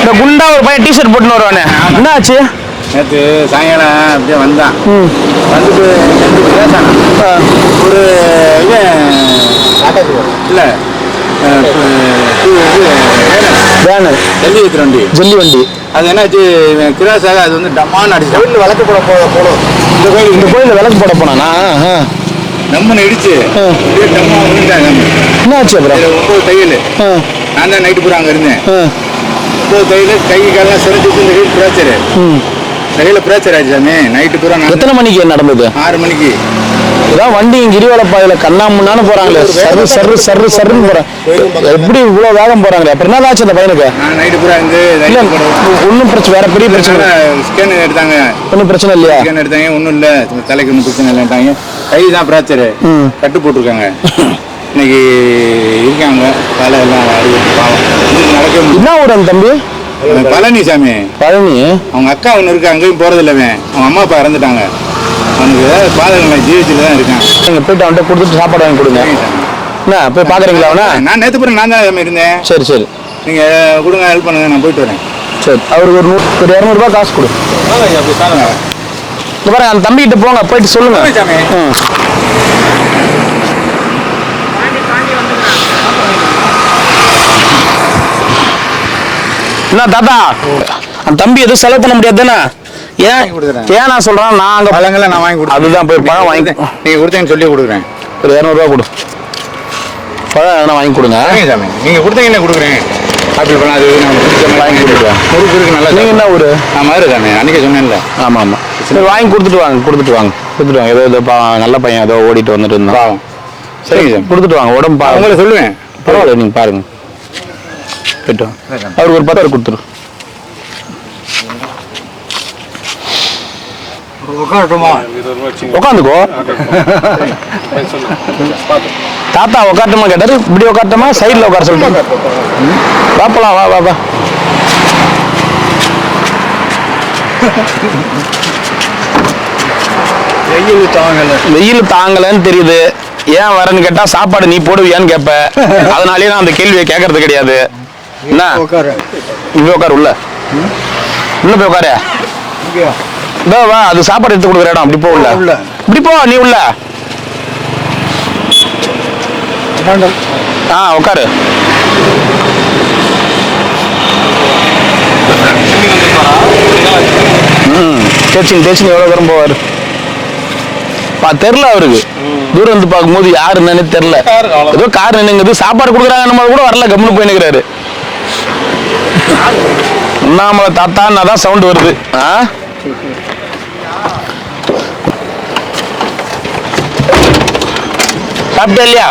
இந்த குண்டா ஒரு பையன் டிஷர்ட் போட்டுன்னு வருவானே, என்ன ஆச்சு? நேற்று சாயங்காலம் அப்படியே வந்தான். வந்துட்டு பேசானா ஒரு இல்லை வேனு ஜல்லி ஏற்றுற வண்டி. ஜல்லி வண்டி. அது என்னாச்சு, கிராஸாக அது வந்து டம்மான்னு அடிச்சு கோயில் விளக்கு போட போகணும். இந்த கோயிலில் விளக்கு போட போனானா? நம்மன்னு இடிச்சு டம்மா விழுந்தாங்க. என்ன ஆச்சு அப்புறம்? 9 தையல். நான் தான் நைட்டு பூரா அங்கே இருந்தேன். 9 தையல், கை காலெல்லாம் சிறந்துச்சு. இந்த கையில் ஃப்ராக்சரு. கையில் ஃப்ராக்சர் ஆச்சு சாமி. நைட்டு பூரா எத்தனை மணிக்கு நடந்தது? 6 மணிக்கு. இதான் வண்டி கிரிவலப்பாதையில கண்ணாமுன்னான்னு போறாங்களே, சர்ரு சர்ரு சர்ரு சர்ருன்னு போறாங்க. எப்படி இவ்வளவு வேகம் போறாங்களே? அப்புறம் என்ன ஆச்சு அந்த பையனுக்கு? நான் நைட்டு பூரா இருந்து ஒன்றும் பிரச்சனை, வேற பெரிய பிரச்சனை? ஸ்கேன் எடுத்தாங்க. ஒன்றும் பிரச்சனை இல்லையா? ஸ்கேன் எடுத்தாங்க, ஒன்றும் இல்லை, தலைக்கு ஒன்றும் பிரச்சனை இல்லைட்டாங்க. கை தான் ஃப்ராக்சரு, கட்டு போட்டிருக்காங்க. இன்னைக்கு இருக்காங்க, தலை எல்லாம் பாவம் நடக்க முடியும். என்ன ஊர் அந்த தம்பி? பழனிசாமி. பழனி. அவங்க அக்கா ஒன்று இருக்கு, அங்கேயும் போறது இல்லவன். அவங்க அம்மா அப்பா இறந்துட்டாங்க. அவனுக்கு பாதகங்களை ஜீவிச்சுட்டு தான் இருக்கான். நீங்கள் போயிட்டு அவன்கிட்ட கொடுத்துட்டு சாப்பாடு வாங்கி கொடுங்க. என்ன போய் பார்க்குறீங்களா அவனை? நான் நேற்று பிறகு நான் தான் இருந்தேன். சரி சரி, நீங்கள் கொடுங்க, ஹெல்ப் பண்ணுங்க, நான் போயிட்டு வரேன். சரி, அவருக்கு ஒரு 200 ரூபாய் காசு கொடு. அப்படி சாதனை இந்த பாருங்க, அந்த தம்பிக்கிட்ட போங்க, போயிட்டு சொல்லுங்க. என்ன தாத்தா, அந்த தம்பி எதுவும் செலவு பண்ண முடியாது தானே? ஏன் நான் சொல்றேன், நான் அங்கே பழங்களை நான் வாங்கி கொடுத்தேன். அதுதான் போய் பழம் வாங்கி நீங்கள் கொடுத்தேன்னு சொல்லி கொடுக்குறேன். ஒரு 200 ரூபா கொடு, பழம் எதனா வாங்கி கொடுங்க. சாமி நீங்கள் கொடுத்தீங்கன்னா கொடுக்குறேன். ஆப்பிள் பழம் அது நான் வாங்கி கொடுக்குறேன். முறுக்கு இருக்கு நல்லா. நீங்கள் என்ன ஊர்? நான் மாதிரி சாமி, அன்றைக்கே சொன்னேன்ல. ஆமாம் ஆமாம், சரி வாங்கி கொடுத்துட்டு வாங்க, கொடுத்துட்டு வாங்க, கொடுத்துட்டு வாங்க. ஏதோ நல்ல பையன் ஏதோ ஓடிட்டு வந்துட்டு இருந்தான். பாவம். சரிங்க சார், கொடுத்துட்டு வாங்க. உடம்பு உங்களை சொல்லுவேன். பரவாயில்ல, நீங்கள் பாருங்க, போயிட்டு அவருக்கு ஒரு 10 கொடுத்துரு. உட்காந்துக்கோ. தாத்தா உட்காரட்டுமா கேட்டாரு. இப்படி உட்காரட்டுமா, சைடில் உட்கார சொல்லிட்டு பாப்பலாம். வா வா வா. வெயில் தாங்கலன்னு தெரியுது. ஏன் வரேன்னு கேட்டா சாப்பாடு நீ போடுவியான்னு கேட்ப. அதனாலேயே நான் அந்த கேள்வியை கேட்கறது கிடையாது. என்ன இங்க உட்காரு, உள்ள போய் உட்காரு. வா, அது சாப்பாடு எடுத்து கொடுக்குற இடம். அப்படி போ, உள்ள இப்படி போ, நீ உள்ள உட்காரு. தேய்ச்சி எவ்வளோ தூரம் போவார் தெரில அவருக்கு. தூரம் வந்து பார்க்கும்போது யாரு என்னன்னு தெரியல. ஏதோ கார் நின்னுங்குது, சாப்பாடு கொடுக்குறாங்க, நம்ம கூட வரல, கம்முன்னு போய் நிற்கிறாரு. உண்ணாமலை தாத்தான்னா தான் சவுண்ட் வருது. சாப்பிட்டா இல்லையா?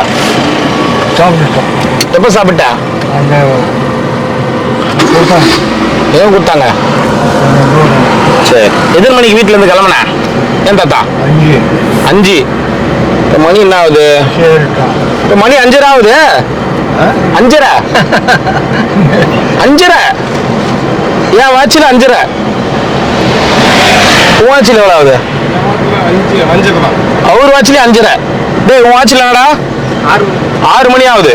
எப்ப சாப்பிட்டா? ஏன் கொடுத்தாங்க? சரி, எத்தனை மணிக்கு வீட்டுல இருந்து கிளம்புன? ஏன் தாத்தா? 5. மணி என்ன ஆகுது? இப்ப மணி 5:30 ஆகுது. 5:30 ஏன் வாட்சில 5:30? உன் வாட்சில எவ்வளவு ஆகுது? அவர் வாட்சில 5:30. டேய், உன் வாட்சில என்னடா 6 மணி ஆகுது.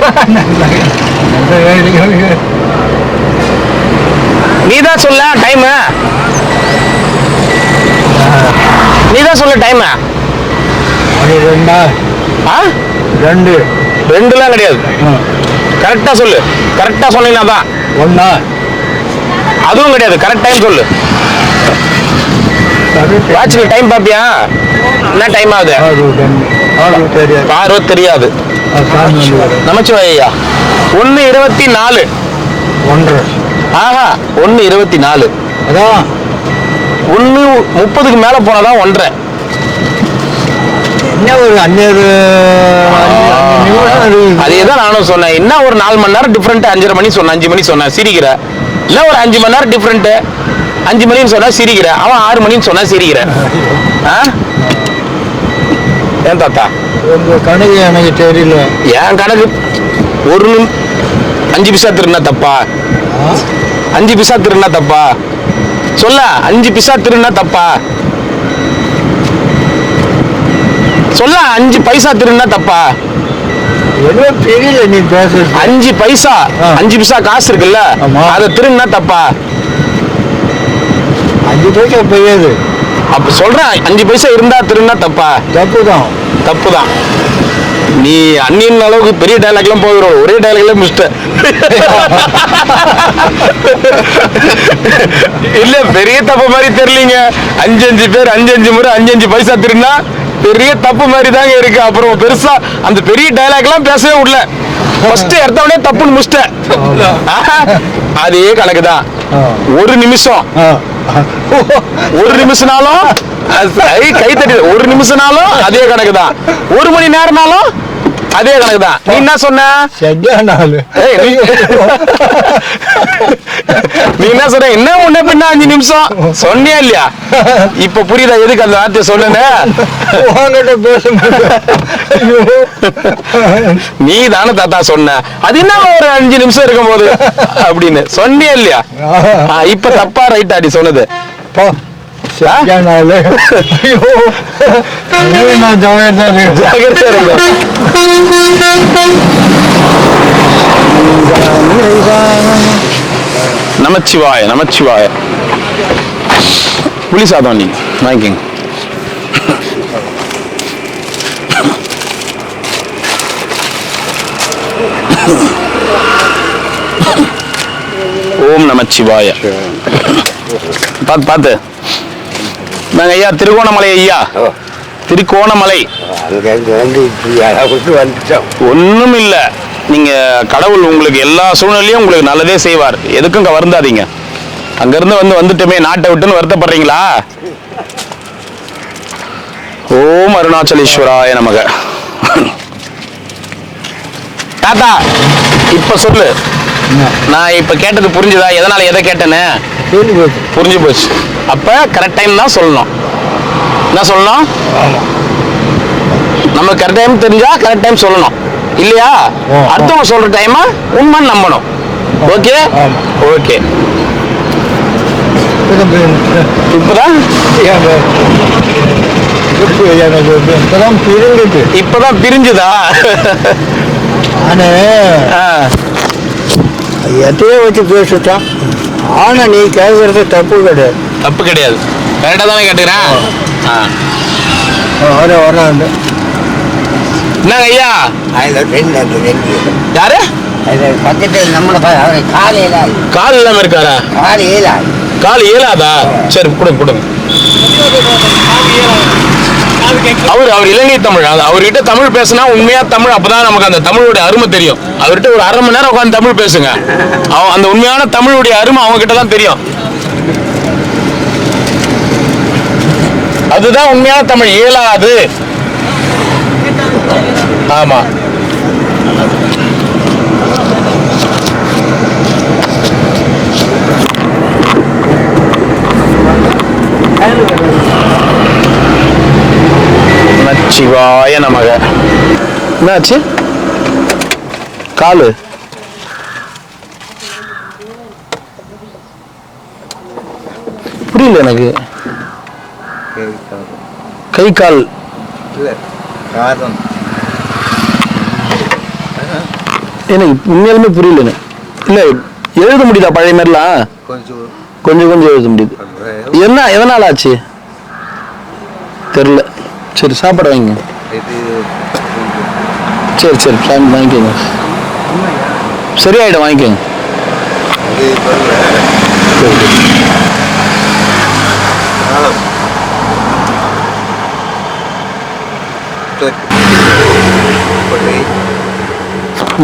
நீதான் சொல்ல டைம், நீதான் சொல்ல டைம். 2லாம் கிடையாது, கரெக்டா சொல்லு. கரெக்டா சொன்னீங்கன்னா தான். 1 அதுவும் கிடையாது, கரெக்ட் டைம் சொல்லு. வாட்ச்ல டைம் பாப்பியா? என்ன டைம் ஆகுது? 6 தெரியாது. நமச்சிவாயா 1:24. 1:30. ஆஹா, 1:24. அதான் 1:30க்கு மேல போனாதான் 1:30. என்ன ஒரு 5 அதேதான் நானும் சொன்னேன். என்ன ஒரு 4 மணி நேரம் டிஃபரெண்ட். 5:30 மணி சொன்னேன், 5 மணி சொன்னேன், சிரிக்கிற. இல்ல ஒரு 5 மணி நேரம் டிஃபரெண்ட். 5 மணின்னு சொன்னா சிரிக்கிற, அவன் 6 மணின்னு சொன்னா சிரிக்கிற. ஏன் தாத்தா? உங்க கணக்கு எனக்கு தெரியல. என் கணக்கு ஒரு 5 பைசா திருநா தப்பா? 5 பைசா திருநா தப்பா? சொல்ல, 5 பைசா திருநா தப்பா? சொல்ல, 5 பைசா திருநா தப்பா? எதுவும் தெரியல நீ பேசுறது. 5 பைசா, 5 பைசா காசு இருக்குல்ல, அதை திருநா தப்பா? 5 பைசா பெய்யாது. அப்ப சொல்றேன் 5 பைசா இருந்தா திருன்னா தப்பா? தப்பு தான். தப்பு தான். நீ அண்ணின் அளவுக்கு பெரிய டைலாக்லாம் போகிறோம், ஒரே டைலாக்ல முடிச்சிட்ட. இல்ல பெரிய தப்பு மாதிரி தெரியலீங்க. 5 பேர் 5 முறை 5 பைசா திருன்னா பெரிய தப்பு மாதிரி தாங்க இருக்கு. அப்புறம் பெருசா அந்த பெரிய டைலாக்லாம் பேசவே விடல. ஃபர்ஸ்ட் எடுத்தவனே தப்புன்னு முடிச்சிட்டேன். அதே கணக்குதான். ஒரு நிமிஷம் கை தட்டி 1 நிமிஷம்னாலும் அதே கணக்குதான். 1 மணி நேரம்னாலும் அதே கணக்குதான். நீ என்ன சொன்ன? நீ என்ன சொன்ன? என்ன முன்ன பின்ன 5 நிமிஷம் சொன்னியா இல்லையா? இப்ப புரியுதா எதுக்கு அந்த வார்த்தையை சொன்ன? நீ தானே தாத்தா சொன்ன அது என்ன ஒரு 5 நிமிஷம் இருக்கும் போது அப்படின்னு சொன்னியா இல்லையா? இப்ப தப்பா ரைட் அடி சொன்னது? நமச்சிவாய நமச்சிவாய. புளி சாதம் நீ வாங்கிக்கங்க. ஓம் நமச்சிவாய. பார்த்து நாங்க ஐயா திருகோணமலை. ஐயா திருகோணமலை ஒண்ணும் இல்ல. நீங்க கடவுள் உங்களுக்கு எல்லா சூழ்நிலையும் உங்களுக்கு நல்லதே செய்வார். எதுக்கும் வருந்தாதீங்க. அங்கிருந்து வந்துட்டுமே நாட்டை விட்டுன்னு வருத்தப்படுறீங்களா? ஓம் அருணாச்சலேஸ்வராய நமக. தாத்தா இப்ப சொல்லு, நான் இப்ப கேட்டது புரிஞ்சுதா? எதனால எதை கேட்டேன்னு புரிஞ்சு போச்சு. அப்ப கரெக்ட் டைம் தான் சொல்லணும். என்ன சொல்லணும்? நம்ம கரெக்ட் டைம் தெரிஞ்சா கரெக்ட் டைம் சொல்லணும் இல்லையா? அடுத்தவங்க சொல்ற டைம் உண்மைன்னு நம்பணும். Okay okay. இப்பதான் பிரிஞ்சுதா? எதையோ வச்சு பேசிட்டான். ஆனா நீ கேட்கறது தப்பு கிடையாது. தப்பு கிடையாது. கரெக்டா தானே கேட்டுக்கிறேன். என்னங்க ஐயா? யாரு பக்கத்தில் நம்ம கால் இல்லாம இருக்காரா? கால் இயலாதா? சரி கொடுங்க கொடுங்க. அவர் இலங்கை தமிழ். அவர்கிட்ட தமிழ் பேசினா உண்மையா தமிழ், அப்பதான் நமக்கு அந்த தமிழுடைய அருமை தெரியும். அவர்கிட்ட ஒரு 1/2 மணி நேரம் உட்காந்து தமிழ் பேசுங்க. அந்த உண்மையான தமிழுடைய அருமை அவங்க கிட்ட தான் தெரியும். அதுதான் உண்மையான தமிழ். இயலாது. ஆமா. நமச்சிவாய நமக. என்னாச்சு? காலு புரியல எனக்கு. கை கால் எனக்கு உண்மையாலுமே புரியல. இல்ல எழுத முடியுதா பழைய மாதிரிலாம்? கொஞ்சம் கொஞ்சம் எழுத முடியுது. என்ன எதனால ஆச்சு தெரியல. சரி சாப்பாடு வாங்கிங்க. சரி சரி வாங்கிக்கோங்க. சரியாயிடும் வாங்கிக்கோங்க.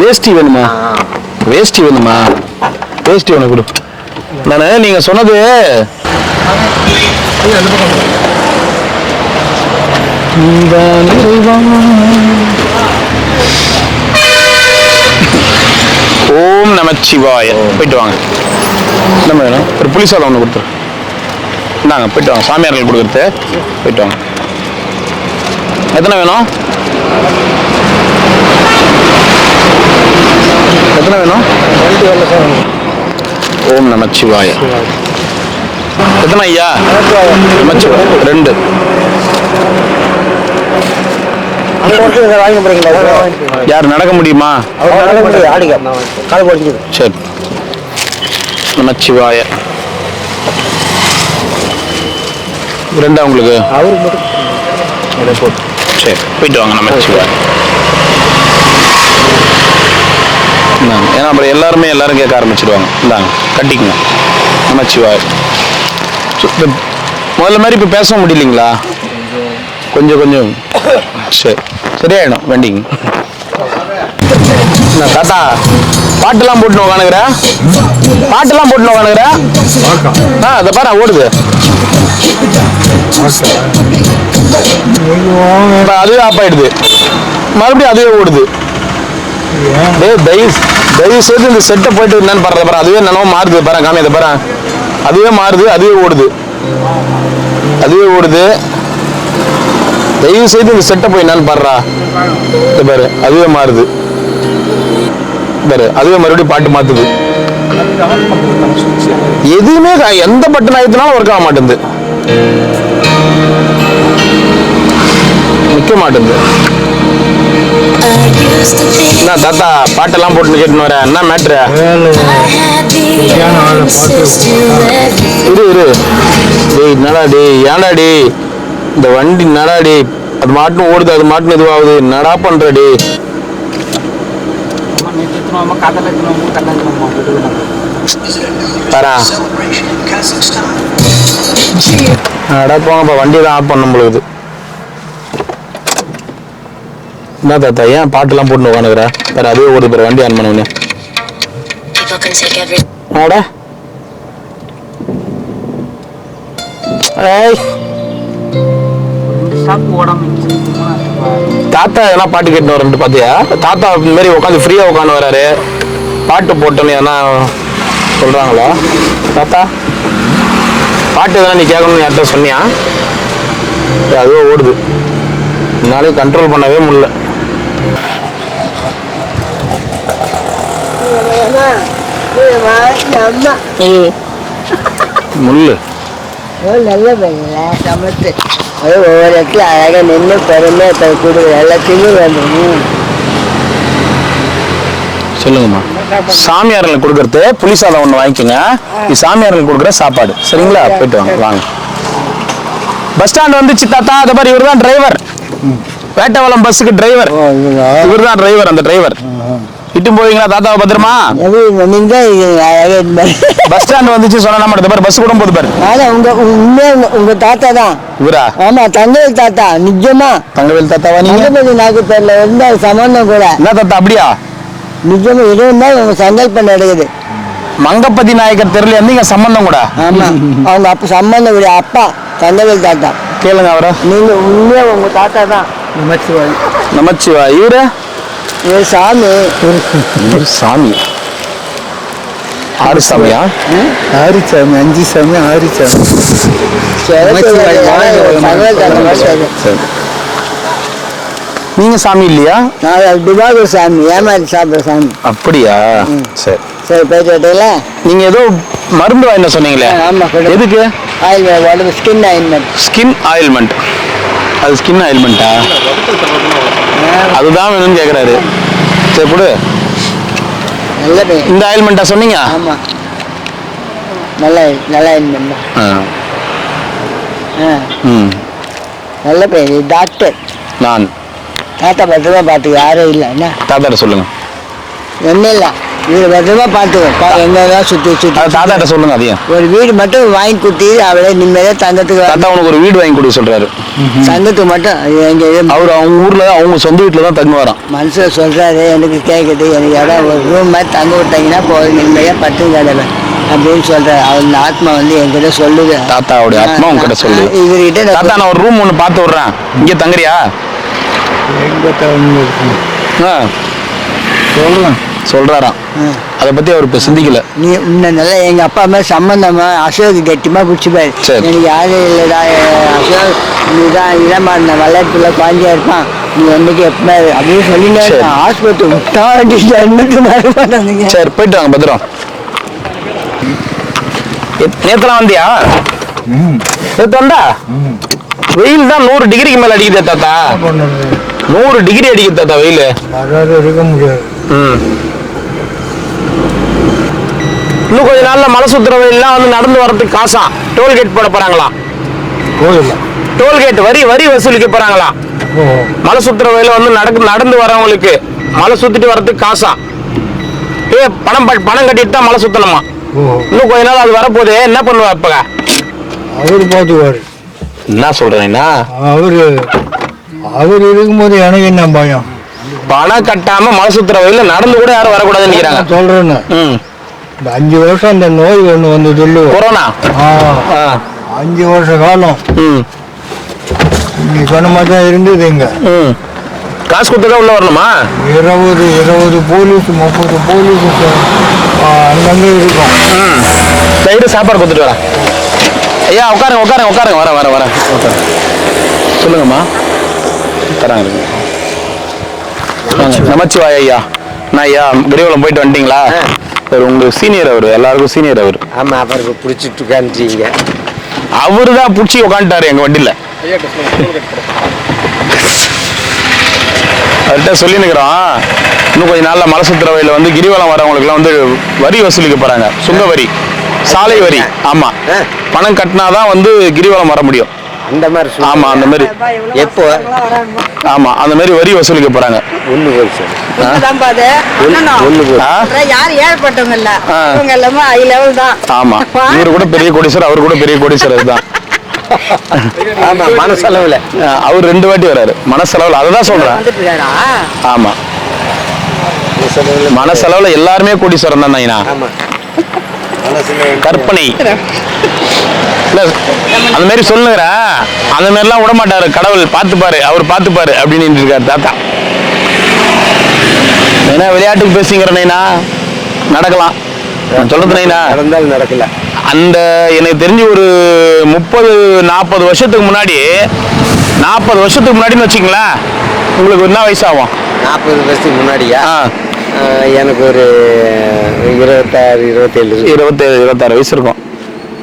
வேஷ்டி வேணுமா? வேஷ்டி வேணுமா? வேஷ்டி ஒன்று கொடு. நானு நீங்க சொன்னது ஓம் நமச்சிவாய. போயிட்டு வாங்க. என்ன வேணும்? ஒரு புளி சாதம் ஒன்று கொடுத்துரு. இந்தாங்க போயிட்டு வாங்க. சாமியார்கள் கொடுக்குறது. போயிட்டு வாங்க. எத்தனை வேணும்? எத்தனை வேணும்? ஓம் நமச்சிவாய. எத்தனை ஐயா? நமச்சிவாய 2. யார் நடக்க முடியுமா? சரி நமச்சிவாய. ரெண்டா உங்களுக்கு? அவருக்கு மட்டும் சரி போயிட்டு வாங்க நமச்சிவாய். ஏன்னா அப்புறம் எல்லாரும் கேட்க ஆரம்பிச்சிடுவாங்க. இந்தாங்க கட்டிக்குங்க நமச்சிவாய். முதல்ல மாதிரி இப்போ பேச முடியலைங்களா? கொஞ்சம் சரி சரியாயிடும் வண்டிங்க. தாத்தா பாட்டெல்லாம் போட்டு உட்காந்துக்கிற? அதை பாரு ஓடுது. அதுவே ஆஃப் ஆயிடுது, மறுபடியும் அதுவே ஓடுது. தயவு செய்து இந்த செட்டை போயிட்டு என்னன்னு பாரு. பாரு அதுவே என்னவோ மாறுது பாரு. காமி அதை பாரு, அதுவே மாறுது, அதுவே ஓடுது. தயவு செய்து இந்த செட்டை போய் என்னன்னு பாருடா. பாரு அதுவே மாறுது பாரு, அதுவே மறுபடியும் பாட்டு மாத்துது. எதுவுமே எந்த பட்டன் ஆயிடுனாலும் ஒர்க் ஆக மாட்டேங்குது, நிக்க மாட்டேங்குது. என்ன தாத்தா பாட்டெல்லாம் போட்டு கேட்டுன்னு வர? என்ன மேட்ரு? இரு டேய் என்னடா டேய், ஏன்டா டேய் இந்த வண்டி என்னடா டேய், அது மாட்டுன்னு ஓடுது, அது மாட்டுன்னு இதுவாகுது, என்னடா பண்ற டேய்? பாரா அடா போங்கப்பா, வண்டி தான் ஆஃப் பண்ண முடியுது. என்ன தாத்தா ஏன் பாட்டெல்லாம் போட்டு உட்காந்துக்கிற? வேற அதுவே ஓடுது பாரு, வண்டி ஆன் பண்ண. ஆடா தாத்தா எதனா பாட்டு கேட்டு வரேன் பாத்தியா? தாத்தா இந்த மாதிரி உட்காந்து ஃப்ரீயா உட்காந்து வராரு, பாட்டு போட்டோன்னு எதனா சொல்றாங்களா? தாத்தா பாட்டு எதனா நீ கேட்கணும்னு யார்கிட்ட சொன்னியா? அதுவே ஓடுது, என்னாலே கண்ட்ரோல் பண்ணவே முடியல. முள்ளு நல்ல பையன்ல சமத்து. அது ஒவ்வொரு இடத்துல அழகாக நின்று பெருமையாக கொடுக்குற எல்லாத்தையுமே வேண்டும். சொல்லுங்கம்மா. சாமியார்களுக்கு கொடுக்கறது புளி சாதம் ஒன்று வாங்கிக்கோங்க, இது சாமியார்களுக்கு கொடுக்குற சாப்பாடு. சரிங்களா? போயிட்டு வாங்க. பஸ் ஸ்டாண்ட் வந்துச்சு தாத்தா. அதை மாதிரி இவர் தான் டிரைவர், வேட்டவலம் பஸ்ஸுக்கு டிரைவர். இவர் தான் டிரைவர். அந்த டிரைவர் இட்டு போவீங்களா தாத்தாவை பத்திரமா? பஸ் ஸ்டாண்ட் வந்துச்சு சொன்னா பாரு, பஸ் கூட போது பாரு. உங்க தாத்தா தான் இவரா? ஆமா, தங்கவேல் தாத்தா. நிஜமா தங்கவேல் தாத்தாவா நீங்க? நாக்கு பேர்ல இருந்தா சம்பந்தம் கூட. என்ன தாத்தா அப்படியா? நிஜமா இருந்தா உங்க சங்கல்பம் நடக்குது. மங்கப்பதி நாயக்கர் தெருல இருந்து இங்க சம்பந்தம் கூட? ஆமா, அவங்க அப்ப சம்பந்தம் கூட அப்பா தங்கவேல் தாத்தா. கேளுங்க அவரை. நீங்க உண்மையா உங்க தாத்தா தான். நமச்சிவா. இவரு சாமி. சாமி ஆறு சாமியா? 6 சாமி, 5 சாமி, 6 சாமி. நீங்க சாமி இல்லையா? நான் துபாகூர் சாமி, ஏமாறி சாப்பிட்ற சாமி. அப்படியா? சரி சரி, போயிட்டு வரீங்களா? நீங்க ஏதோ மருந்து வாங்க சொன்னீங்களே, எதுக்கு? Ointment, skin ointment. Skin ointment. அது ஸ்கின் ஆயில்மெண்ட்டா? அதுதான் வேணும்னு கேக்குறாரு. சரி கொடு. இந்த ஆயில்மெண்ட்டா சொன்னீங்க? ஆமா, நல்ல ஆயில்மெண்ட். நல்ல பேர் டாக்டர். நான் தாத்தா பத்திரமா பார்த்துக்க, யாரும் இல்லை. என்ன தாத்தாட்ட சொல்லுங்க. என்ன இல்லை, வீடு பத்திரமா பார்த்துக்க. எங்கெல்லாம் சுற்றி தாத்தாட்ட சொல்லுங்க. அதையும் ஒரு வீடு மட்டும் வாங்கி கொடுத்து அவளை நிம்மதியாக தங்கத்துக்கு. தாத்தா உனக்கு ஒரு வீடு வாங்கி கொடுக்க சொல்றாரு. தங்கத்துக்கு மட்டும் எங்க அவர் அவங்க ஊர்ல அவங்க சொந்த வீட்டுல தான் தங்க வரோம். மனுஷன் சொல்றாரு, எனக்கு கேட்குது. எனக்கு இடம் ஒரு ரூம் மாதிரி தங்க விட்டாங்கன்னா போதும், நிம்மதியாக பட்டு கிடவேன் அப்படின்னு சொல்றாரு. அவர் ஆத்மா என்கிட்ட சொல்லுது. தாத்தாவுடைய ஆத்மா உங்ககிட்ட சொல்லுது. இவர்கிட்ட தாத்தா நான் ஒரு ரூம் ஒன்று பார்த்து விடுறேன், இங்கே தங்குறியா? சொல்றாராம். அதை பத்தி அவர் இப்ப சிந்திக்கல. நீ இன்னும் நல்லா எங்க அப்பா அம்மா சம்பந்தமா அசோக் கட்டிமா பிடிச்சிப்பாரு. எனக்கு யாரும் இல்லைடா அசோக், நீதான் இளமான விளையாட்டுல குழந்தையா இருப்பான், நீ என்னைக்கு எப்ப அப்படின்னு சொல்லிட்டு ஹாஸ்பிட்டல் விட்டா மாட்டாங்க. சரி போயிட்டு வாங்க பத்திரம். நேத்தெல்லாம் வந்தியா? நேத்து வந்தா? வெயில் தான் 100 டிகிரிக்கு மேல அடிக்குது தாத்தா. 100 டிகிரி அடிக்குது தாத்தா வெயில். இருக்க முடியாது. இன்னும் கொஞ்ச நாள்ல மலை சுத்துற வெயில்லாம் நடந்து வர்றதுக்கு காசா டோல்கேட் போட போறாங்களாம். கோயில் டோல்கேட் வரி வசூலிக்க போறாங்களா? மலை சுத்துற வழியில வந்து நடந்து வரவங்களுக்கு மலை சுத்திட்டு வர்றதுக்கு காசா? பணம் கட்டிட்டு தான் மலை சுத்தணுமா? இன்னும் கொஞ்ச நாள் அது வரப்போகுது. என்ன பண்ணுவா இப்ப? அவரு பார்த்துக்குவாரு. என்ன சொல்றேன்னா அவர் இருக்கும்போது எனக்கு என்ன பயம்? பணம் கட்டாம மலை சுத்துற வழியில நடந்து கூட யாரும் வரக்கூடாதுன்னு நினைக்கிறாங்க. சொல்றேன்னு இந்த 5 வருஷம் அந்த நோய் ஒண்ணு வந்து சொல்லு கொரோனா. 5 வருஷ காலம் நீ சொன்ன மாதிரி தான் இருந்தது. இங்க காசு கொடுத்தா உள்ள வரணுமா? 20 போலீஸ் 30 போலீஸ் அங்கங்க இருக்கும். சைடு சாப்பாடு கொடுத்துட்டு வரேன். ஐயா உட்காருங்க. வர சொல்லுங்கம்மா. தராங்க. நமச்சிவாய் ஐயா. நான் ஐயா கிரிவலம் போயிட்டு வந்துட்டீங்களா? உங்களுக்கு சீனியர் அவரு, எல்லாருக்கும் சீனியர் அவரு. ஆமா, அவருக்கு பிடிச்சிட்டு உட்காந்துட்டீங்க. அவரு தான் பிடிச்சி உட்காந்துட்டாரு எங்க வண்டியில. அவர்கிட்ட சொல்லினுக்கிறோம், இன்னும் கொஞ்ச நாள்ல மலை சுத்துற வழியில வந்து கிரிவலம் வரவங்களுக்கு எல்லாம் வந்து வரி வசூலிக்க போறாங்க. சுங்க வரி, சாலை வரி. ஆமா, பணம் கட்டினாதான் வந்து கிரிவலம் வர முடியும். அந்த மாதிரி. ஆமா, அந்த மாதிரி. எப்போ? ஆமா, அந்த மாதிரி வரி வசூலிக்க போறாங்க. யார் ஏற்பட்டவங்க இல்ல, இவங்க எல்லாமே ஹை லெவல் தான். ஆமா, இவரு கூட பெரிய கோடீஸ்வரர், அவரு கூட பெரிய கோடீஸ்வரர் தான். ஆமா, மனசெலவுல அவர் 2 வாட்டி வராரு மனசெலவுல. அததான் சொல்றேன். ஆமா, மனசெலவுல எல்லாருமே கோடீஸ்வரன் தான். ஆமா, கற்பனை இல்ல, அந்த மாதிரி சொல்லுங்கிற. அந்த மாதிரிலாம் விட மாட்டாரு கடவுள். பார்த்துப்பாரு, அவர் பார்த்துப்பாரு அப்படின்னு இருக்காரு தாத்தா. ஏன்னா விளையாட்டுக்கு பேசிங்கிற நைனா நடக்கலாம். சொல்றது நைனா நடந்தாலும் நடக்கல. அந்த எனக்கு தெரிஞ்சு ஒரு 30-40 வருஷத்துக்கு முன்னாடி, 40 வருஷத்துக்கு முன்னாடின்னு வச்சுங்களேன், உங்களுக்கு என்ன வயசாகும்? 40 வருஷத்துக்கு முன்னாடியா? எனக்கு ஒரு 26-27 வயசு இருக்கும்.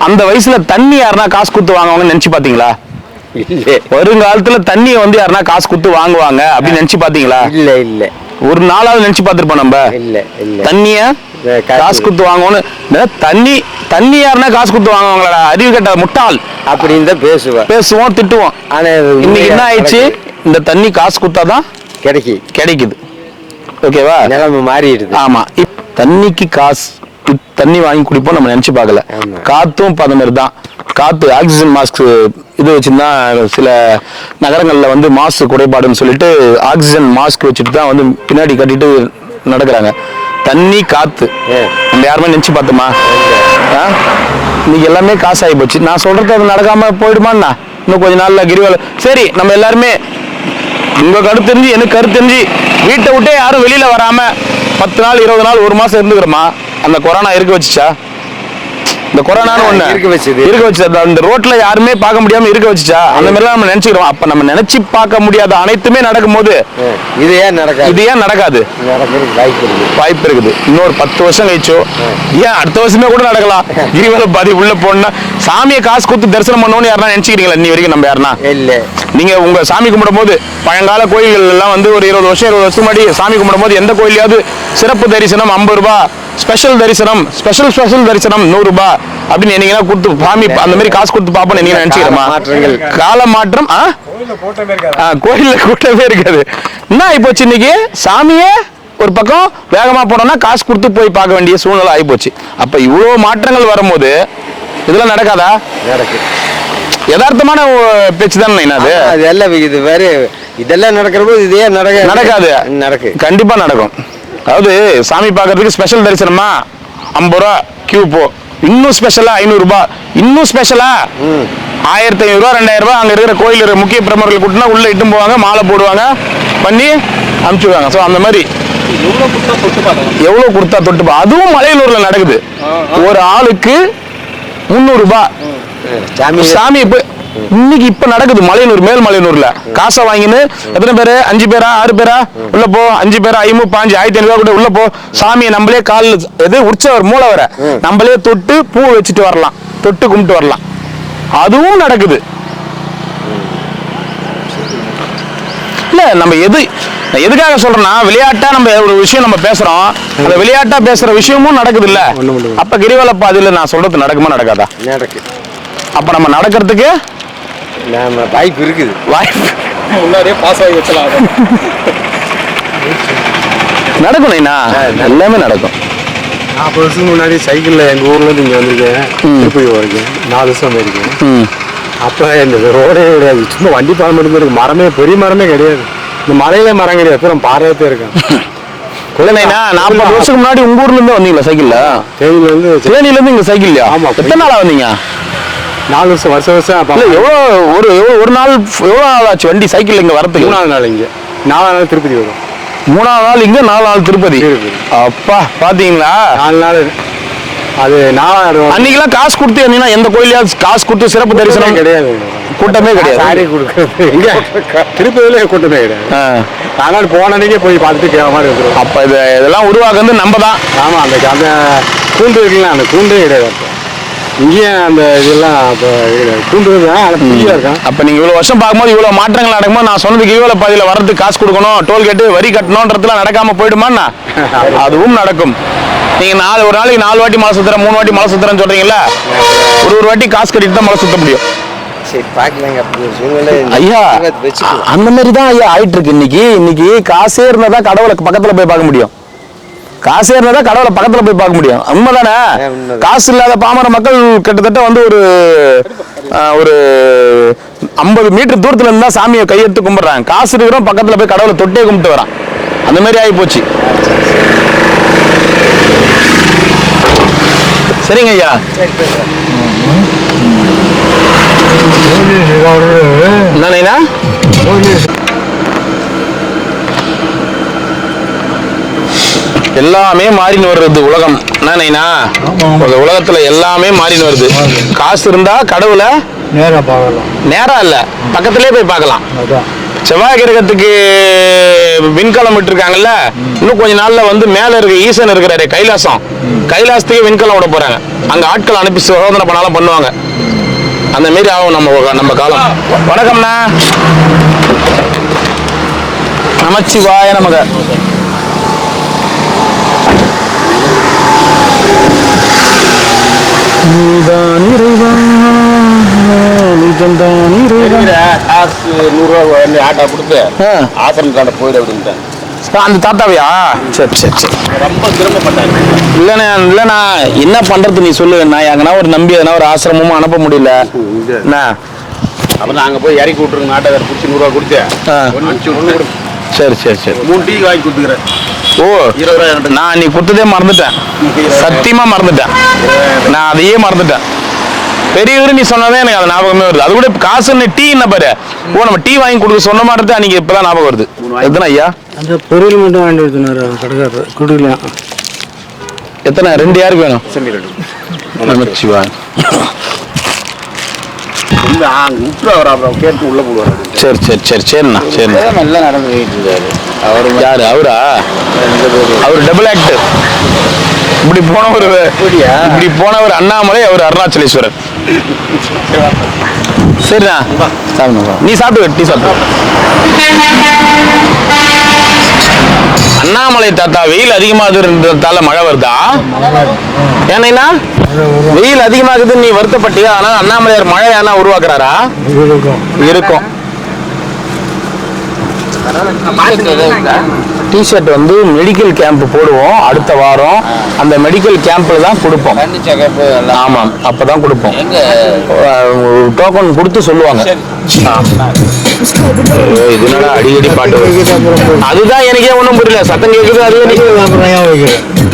அந்த வயசுல தண்ணி யாருன்னா காசு கொடுத்து வாங்குவாங்கன்னு நினைச்சு பாத்தீங்களா? இல்ல. வருங்காலத்துல தண்ணியை வந்து யாருன்னா காசு கொடுத்து வாங்குவாங்க அப்படின்னு நினைச்சு பாத்தீங்களா? இல்ல. ஒரு நாளாவது நினைச்சு பார்த்திருப்போம் நம்ம. இல்ல. தண்ணிய காசு கொடுத்து வாங்குவோன்னு. தண்ணி யாருன்னா காசு கொடுத்து வாங்குவாங்களா? அறிவு கட்ட முட்டாள் அப்படின்னு தான் பேசுவோம், திட்டுவோம். ஆனா இன்னைக்கு என்ன ஆயிடுச்சு? இந்த தண்ணி காசு கொடுத்தாதான் கிடைக்குது. ஓகேவா? நிலைமை மாறிடுது. ஆமா, தண்ணிக்கு காசு, தண்ணி வாங்கி குடிப்போம் நம்ம நினைச்சு பார்க்கல. காத்தும் அந்த மாதிரி தான். காத்து ஆக்சிஜன் மாஸ்க் இது வச்சுருந்தா சில நகரங்கள்ல வந்து மாசு குறைபாடுன்னு சொல்லிட்டு ஆக்சிஜன் மாஸ்க் வச்சுட்டு தான் வந்து பின்னாடி கட்டிட்டு நடக்கிறாங்க. தண்ணி காத்து நம்ம யாருமே நினைச்சு பார்த்தோமா? இன்னைக்கு எல்லாமே காசு ஆகி போச்சு. நான் சொல்றது அது நடக்காம போயிடுமான்னா இன்னும் கொஞ்ச நாள்ல கிரிவலம். சரி, நம்ம எல்லாருமே உங்க கருத்து தெரிஞ்சு எனக்கு கருத்து தெரிஞ்சு வீட்டை விட்டே யாரும் வெளியில வராம 10 நாள் 20 நாள் 1 மாசம் இருந்துக்கிறோமா? அந்த கொரோனா இருக்க வச்சுச்சா? இந்த கொரோனான்னு ஒண்ணு இருக்க வச்சு அந்த ரோட்ல யாருமே பார்க்க முடியாம இருக்க வச்சுச்சா? அந்த மாதிரி நம்ம நினைச்சுக்கிறோம். அப்ப நம்ம நினைச்சு பார்க்க முடியாத அனைத்துமே நடக்கும் போது இது ஏன் நடக்காது? வாய்ப்பு இருக்குது. இன்னொரு 10 வருஷம் கழிச்சோ, ஏன் அடுத்த வருஷமே கூட நடக்கலாம். கிரிவல பாதி உள்ள போனா சாமியை காசு கொடுத்து தரிசனம் பண்ணணும்னு யாருன்னா நினைச்சுக்கிறீங்களா? இன்னி வரைக்கும் நம்ம யாருன்னா இல்ல. நீங்க உங்க சாமி கும்பிடும் போது பழங்கால கோயில்கள் எல்லாம் வந்து ஒரு 20 வருஷம் முன்னாடி சாமி கும்பிடும் போது எந்த கோயிலையாவது சிறப்பு தரிசனம் 50 ரூபாய், ஸ்பெஷல் தரிசனம், ஸ்பெஷல் தரிசனம் 100 ரூபாய் அப்படின்னு என்னைக்கு கொடுத்து சாமி அந்த மாதிரி காசு கொடுத்து பாப்போம் நீங்க நினைச்சுக்கிறோமா? கால மாற்றம். கோயில்ல கூட்டமே இருக்காது. என்ன ஆயிப்போச்சு? இன்னைக்கு சாமியே ஒரு பக்கம் வேகமா போனோம்னா காசு கொடுத்து போய் பார்க்க வேண்டிய சூழ்நிலை ஆயிப்போச்சு. அப்ப இவ்வளவு மாற்றங்கள் வரும்போது இதெல்லாம் நடக்காதா? யதார்த்தமான பேச்சு தானே அது. அதெல்லாம் இது வேற, இதெல்லாம் நடக்கிற போது இதே நடக்காது. கண்டிப்பா நடக்கும். அதாவது சாமி பார்க்கறதுக்கு ஸ்பெஷல் தரிசனமா 50 ரூபா கியூ போ, இன்னும் ஸ்பெஷலா 500 ரூபாய், இன்னும் ஸ்பெஷலா 1500 ரூபாய் 2000 ரூபாய். அங்க இருக்கிற கோயில் இருக்கிற முக்கிய பிரமுகர்கள் கூட்டினா உள்ள இட்டும் போவாங்க, மாலை போடுவாங்க, பண்ணி அனுப்பிச்சுடுவாங்க. ஸோ அந்த மாதிரி எவ்வளவு கொடுத்தா தொட்டுப்பா. அதுவும் மலையனூர்ல நடக்குது. ஒரு ஆளுக்கு 300 ரூபாய் சாமி. இப்ப இன்னைக்கு இப்ப நடக்குது மலையனூர், மேல் மலையனூர்ல. காசை வாங்கின்னு எத்தனை பேரு? 5 பேரா 6 பேரா உள்ள போ, 5 பேரா 5 1500 ரூபாய் கூட உள்ள போ. சாமியை நம்மளே கால் எது உற்சவர் மூளை வர நம்மளே தொட்டு பூ வச்சுட்டு வரலாம், தொட்டு கும்பிட்டு வரலாம். அதுவும் நடக்குது. இல்ல நம்ம எதுக்காக சொல்றோம்னா, விளையாட்டா நம்ம ஒரு விஷயம் நம்ம பேசுறோம், அந்த விளையாட்டா பேசுற விஷயமும் நடக்குது இல்ல. அப்ப கிரிவல பாதையில நான் சொல்றது நடக்குமா நடக்காதா? நடக்குது. அப்ப நம்ம நடக்கிறதுக்கு வாய்ப்பு இருக்குது. வாய்ப்பு முன்னாடியே பாஸ் ஆகி வச்சலாம். நடக்கும் நைனா, எல்லாமே நடக்கும். 40 வருஷத்துக்கு முன்னாடி சைக்கிளில் எங்கள் ஊர்லேருந்து இங்கே வந்திருக்கேன். திருப்பதி வரைக்கும் 4 வருஷம் வந்திருக்கேன். அப்போ இந்த ரோடே கிடையாது, சும்மா வண்டி பாலம் மட்டும் இருக்கு. மரமே பெரிய மரமே கிடையாது. இந்த மலையில மரம் கிடையாது, அப்புறம் பாறையத்தே இருக்கேன். குழந்தைனா 40 வருஷத்துக்கு முன்னாடி உங்க ஊர்ல இருந்து வந்தீங்களா சைக்கிள்ல? தேனியில இருந்து இங்க சைக்கிள்லையா? ஆமா. எத்தனை நாளா வந்தீங்க? 4 வருஷம் வருஷம். ஒரு நாள் எவ்வளவு நாள் ஆச்சு வண்டி சைக்கிள் இங்க வரதுக்கு? 3ஆவது நாள் இங்க, 4ஆவது நாள் திருப்பதி வரும். 3ஆவது நாள் இங்க, 4 நாள் திருப்பதி. அப்பா பாத்தீங்களா, 4 நாள். அது 4ஆவது அன்னைக்கெல்லாம் காசு கொடுத்து வந்தீங்கன்னா எந்த கோயிலையாவது காசு கொடுத்து சிறப்பு தரிசனம் கிடையாது, கூட்டமே கிடையாது. சாரி கொடுக்குறது இங்க திருப்பதியில கூட்டமே கிடையாது. அதனால போனதுக்கே போய் பார்த்துட்டு கேட்க மாதிரி வந்துடும். அப்ப இதெல்லாம் உருவாக்குறது நம்ம தான். ஆமா, அந்த கூண்டு இருக்குல்ல, அந்த கூண்டே கிடையாது. இங்கேயும் அந்த இதெல்லாம் கூண்டு இருக்கும். அப்ப நீங்க இவ்வளவு வருஷம் பார்க்கும்போது இவ்வளவு மாற்றங்கள் நடக்கும்போது நான் சொன்னதுக்கு இவ்வளவு பாதியில வர்றதுக்கு காசு கொடுக்கணும், டோல்கேட்டு வரி கட்டணும்ன்றதுலாம் நடக்காம போயிடுமாண்ணா? அதுவும் நடக்கும். நீங்க ஒரு நாளைக்கு 4 வாட்டி மலை சுத்துறேன், 3 வாட்டி மலை சுத்துறேன்னு சொல்றீங்கல்ல, ஒரு வாட்டி காசு கட்டிட்டு தான் மலை சுத்த முடியும். ஐயா அந்த மாதிரி தான் ஐயா ஆயிட்டு இருக்கு. இன்னைக்கு காசே இருந்தாதான் கடவுளை பக்கத்துல போய் பார்க்க முடியும். காசே இருந்தாதான் கடவுளை பக்கத்துல போய் பார்க்க முடியும். உண்மைதானே? காசு இல்லாத பாமர மக்கள் கிட்டத்தட்ட வந்து ஒரு 50 மீட்டர் தூரத்துல இருந்தா சாமியை கையெடுத்து கும்பிடுறாங்க. காசு இருக்கிறோம் பக்கத்துல போய் கடவுளை தொட்டே கும்பிட்டு வரான். அந்த மாதிரி ஆகி போச்சு. சரிங்க ஐயா. என்னண்ணா எல்லாமே மாறின்னு வருது உலகம். என்னண்ணா உலகத்துல எல்லாமே மாறின்னு வருது. காசு இருந்தா கடவுளை நேரம் இல்ல பக்கத்திலே போய் பார்க்கலாம். செவ்வாய் கிரகத்துக்கு விண்கலம் விட்டுருக்காங்கல்ல, இன்னும் கொஞ்ச நாள்ல வந்து மேல இருக்க ஈசன் இருக்கிறாரு கைலாசத்துக்கு விண்கலம் விட போறாங்க. அங்க ஆட்கள் அனுப்பி சோதனை பண்ணாலும் பண்ணுவாங்க. அந்த மாரி ஆகும் நம்ம காலம். வணக்கம்ண்ணா. நமச்சிவாய நமக. காசு 100 ரூபா ஆட்டா கொடுத்து ஆசிரம் காட்ட போயிடு அப்படின்ட்டாங்க. அந்த தாத்தாவையா? சரி சரி சரி. ரொம்ப சிரமப்பட்டாங்க. இல்லண்ணா என்ன பண்றது நீ சொல்லு. நான் எங்கன்னா ஒரு நம்பி எதனா ஒரு ஆசிரமமும் அனுப்ப முடியல. அப்புறம் அங்கே போய் இறக்கி விட்டுருங்க. ஆட்டோக்கார பிடிச்சி 100 ரூபா கொடுத்து சரி சரி சரி. 3 டீ வாங்கி கொடுத்துக்கிறேன். ஓ 20 ரூபாய். நான் நீ கொடுத்ததே மறந்துட்டேன், சத்தியமா மறந்துட்டேன். நான் அதையே மறந்துட்டேன். பெரியவர் நீ சொன்னதே எனக்கு அது ஞாபகமே வருது. அது கூட காசுன்னு டீ என்ன பாரு. ஓ நம்ம டீ வாங்கி கொடுக்க சொன்ன மாதிரி அன்னைக்கு இப்பதான் ஞாபகம் வருது. எத்தனை ஐயா? அந்த பொருள் மட்டும் வாங்கி எடுத்துனாரு கடைக்காரர் கொடுக்கலாம். எத்தனை? 2 யாருக்கு வேணும்? கேட்டு உள்ள போடுவாரு. சரி சரி சரி சரிண்ணா சரிண்ணா. நல்லா நடந்துட்டு இருந்தாரு. அவர் யாரு? அவரா? அவர் டபுள் ஆக்ட். இப்படி போனவர் அண்ணாமலை, அவர் அருணாச்சலேஸ்வரர். சரிண்ணா நீ சாப்பிட்டு டீ சாப்பிட்டு. அண்ணாமலை தாத்தா வெயில் அதிகமாக இருந்ததால மழை வருதா? ஏன்னா வெயில் அதிகமாகுது நீ வருத்தப்பட்டியா? ஆனா அண்ணாமலையார் மழை ஏன்னா உருவாக்குறாரா? இருக்கும். டிஷர்ட் வந்து மெடிக்கல் கேம்ப் போடுவோம் அடுத்த வாரம். அந்த மெடிக்கல் கேம்ப்ல தான் கொடுப்போம். ஆமாம், அப்பதான் கொடுப்போம். டோக்கன் கொடுத்து சொல்லுவாங்க. இதனால அடிக்கடி பாட்டு அதுதான் எனக்கே ஒண்ணும் புரியல. சத்தம் கேக்குது. அது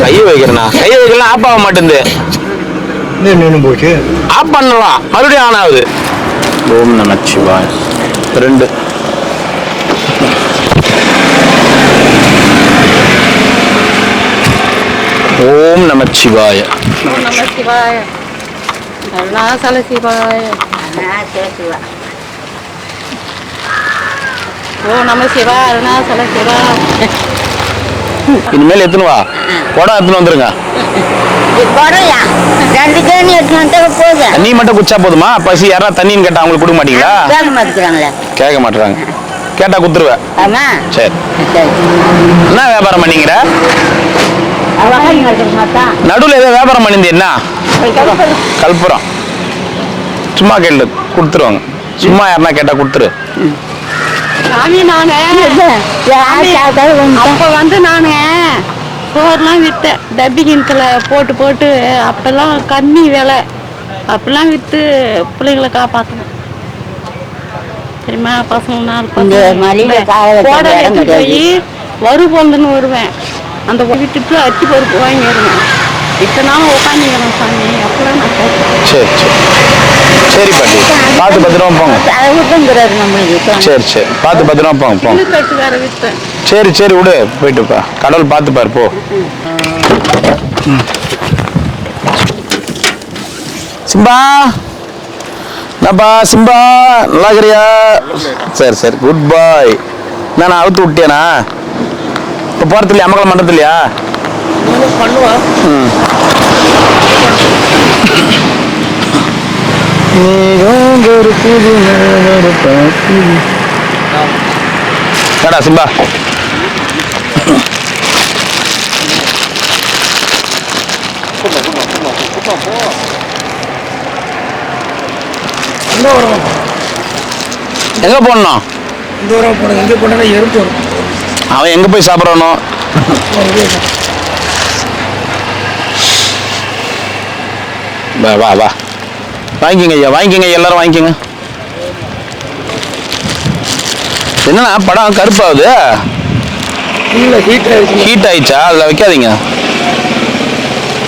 கையை வைக்கிறேன்னா கையை வைக்கலாம் ஆப் ஆக மாட்டேங்குது. ஆப் பண்ணலாம் மறுபடியும் ஆன் ஆகுது. ஓம் நமச்சிவாய். 2 ஓம் நமச்சிவாய. ஓம் நமச்சிவாய. அருணாசல சிவாய. ஓம் நம சிவா அருணாசல சிவா. இனிமேல் எத்தனை வா குடம் எடுத்துன்னு வந்துருங்க. தண்ணி மட்டும் குச்சா போதுமா? பசி யாராவது தண்ணின்னு கேட்டா அவங்களுக்கு கொடுக்க மாட்டீங்களா? கேட்க மாட்டாங்க. கேட்டா குத்துருவேன். சரி. என்ன வியாபாரம் பண்ணீங்கிற? நடுவில் ஏதோ வியாபாரம் பண்ணியிருந்தே என்ன? கல்புரம். சும்மா கேள்வி கொடுத்துருவாங்க. சும்மா யாருன்னா கேட்டா கொடுத்துரு. சாமி நானு அப்ப வந்து நானு சோறுலாம் வித்தேன் டப்பி கிணத்துல போட்டு போட்டு அப்பெல்லாம் கம்மி விலை அப்பெல்லாம் வித்து பிள்ளைங்களை காப்பாற்றணும் தெரியுமா. பசங்க நாலு போட எடுத்து போய் வறுபொந்துன்னு வருவேன். அந்த விட்டுட்டு அச்சு பருப்பு வாங்கி வருவேன். இத்தனை நாள் உட்காந்துக்கிறேன் சாமி அப்பெல்லாம் நான் சரி சரி பாட்டி, பார்த்து பத்திரமா போங்க. சரி சரி, பார்த்து பத்திரமா போங்க போங்க. கட்டு வேற வித்தேன். சரி சரி விடு, போயிட்டுப்பா. கடவுள் பார்த்து பாரு போ. சிம்பா என்னப்பா சிம்பா, நல்லா இருக்கிறியா? சரி சரி, குட் பாய். நான் அவுத்து விட்டியானா? இப்போ போகிறது இல்லையா? அம்மக்களை பண்ணுறது இல்லையா? என்னடா சிம்பா? எங்க போடணும்? எங்க போனா எறும்பு வரும். அவன் எங்க போய் சாப்பிடறானோ? வா வா வா, வாங்கிக்கங்க ஐயா, வாங்கிக்கங்க, எல்லாரும் வாங்கிக்கங்க. என்னன்னா படம் கருப்பாகுது? ஹீட் ஆயிடுச்சா? அதில் வைக்காதீங்க.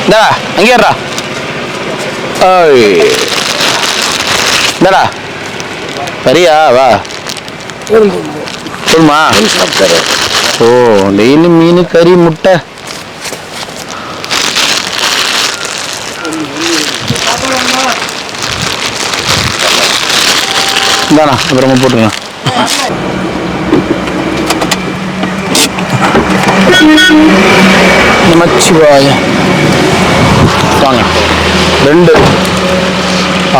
இந்தா அங்கே ஏறா. இந்தடா சரியா? வா சொல்லுமா. ஓ, டெய்லி மீன் கறி முட்டை. இந்தாண்ணா அப்புறமா போட்டுங்க. நமச்சிவாய. வாங்க 2.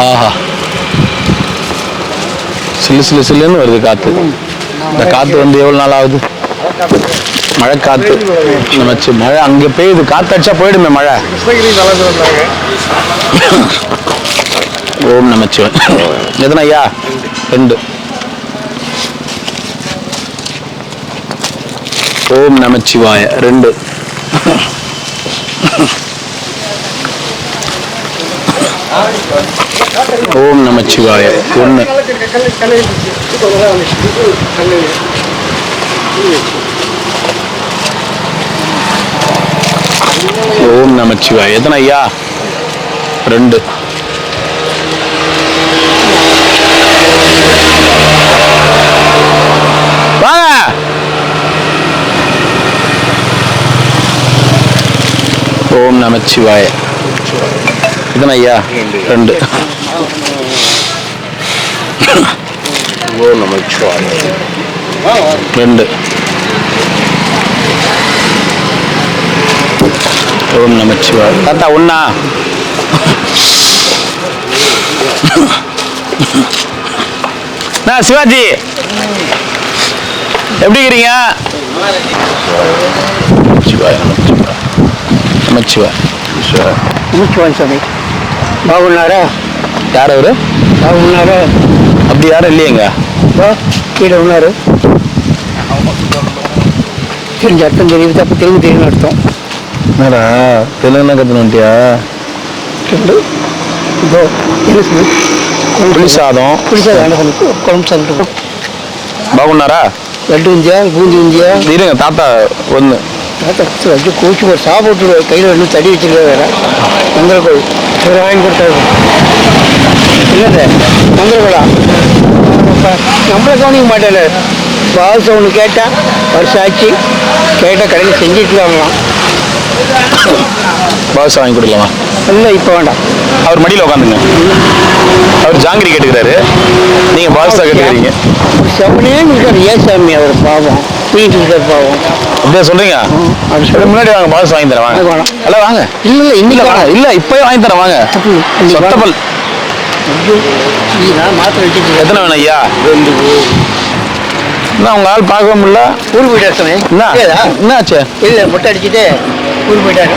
ஆஹா, சில்லு சில்லு சில்லுன்னு வருது காற்று. இந்த காற்று வந்து எவ்வளோ நாள் ஆகுது? மழை காற்று. நமச்சி மழை அங்கே பெய்யுது. காற்று அடிச்சா போயிடுமே மழை. ஓம் நமச்சிவாய். எத்தனை ஐயா? 2. ஓம் நமச்சிவாய 2. ஓம் நமச்சிவாய 1. ஓம் நமச்சிவாய எத்தனை ஐயா? 2. வாங்க. ஓம் நமச்சிவாய எத்தனை ஐயா? 2. ஓம் நமச்சிவாய 2. ஓம் நமச்சிவாய. தாத்தா ஒண்ணா? சிவாஜி எப்படி இருக்கிறீங்க? நமச்சிவாய் சாமி. பாகுனாரா? யார் அவரு? பாகுனாரா? அப்படி யாரும் இல்லையேங்க. கீழே உன்னாரு. தெரிஞ்ச அர்த்தம் தெரியுது, அப்போ தெலுங்கு தெரியும் அர்த்தம். என்னடா தெலுங்குனா கற்றுனுட்டியா? இதோ என்ன சொல்லு? புளி சாதம். புளி சாதம் என்ன சொல்லு? குழம்பு சாப்பிட்டு பாகுனாரா? லட்டு இஞ்சியா பூந்தி இஞ்சியா? இருங்க தாத்தா ஒன்று. தாத்தா வச்சு கோச்சு போய் சாப்பிட்டு கையில் ரெண்டு தடி வச்சுருக்க வேற. மந்திரக்கோள் வேறு வாங்கி கொடுத்தாரு. என்னது மந்திரக்கோளா? நம்மளை கவனிக்க மாட்டேன். பாசம் ஒன்று கேட்டால் வருஷம் ஆச்சு. கேட்டால் கடையில் செஞ்சுட்டு வாங்கலாம். பாஸ் வாங்கி கொடுக்கலாமா? இல்லை இப்போ வேண்டாம். அவர் மடியில் உட்காந்துங்க. அவர் ஜாங்கிரி கேட்டுக்கிறாரு, நீங்கள் பாஸ் தான் கேட்டுக்கிறீங்க. செவனே இருக்கார். ஏன் சாமி அவர் பாவம் தூக்கிட்டு இருக்கார் பாவம். அப்படியே சொல்றீங்க? முன்னாடி வாங்க, பாஸ் வாங்கி தரேன் வாங்க. எல்லாம் வாங்க. இல்லை இல்லை இன்னைக்கு வாங்க. இல்லை இப்போயே வாங்கி தரேன் வாங்க. சொத்தப்பல் மாத்திரை வச்சுட்டு எத்தனை வேணும் ஐயா? 2. என்ன உங்க ஆள் பார்க்க முடியல? ஊருக்கு போயிட்டார் சாமி. என்ன ஆச்சு? இல்லை மொட்டை அடிச்சுட்டு ஊருக்கு போயிட்டாரு.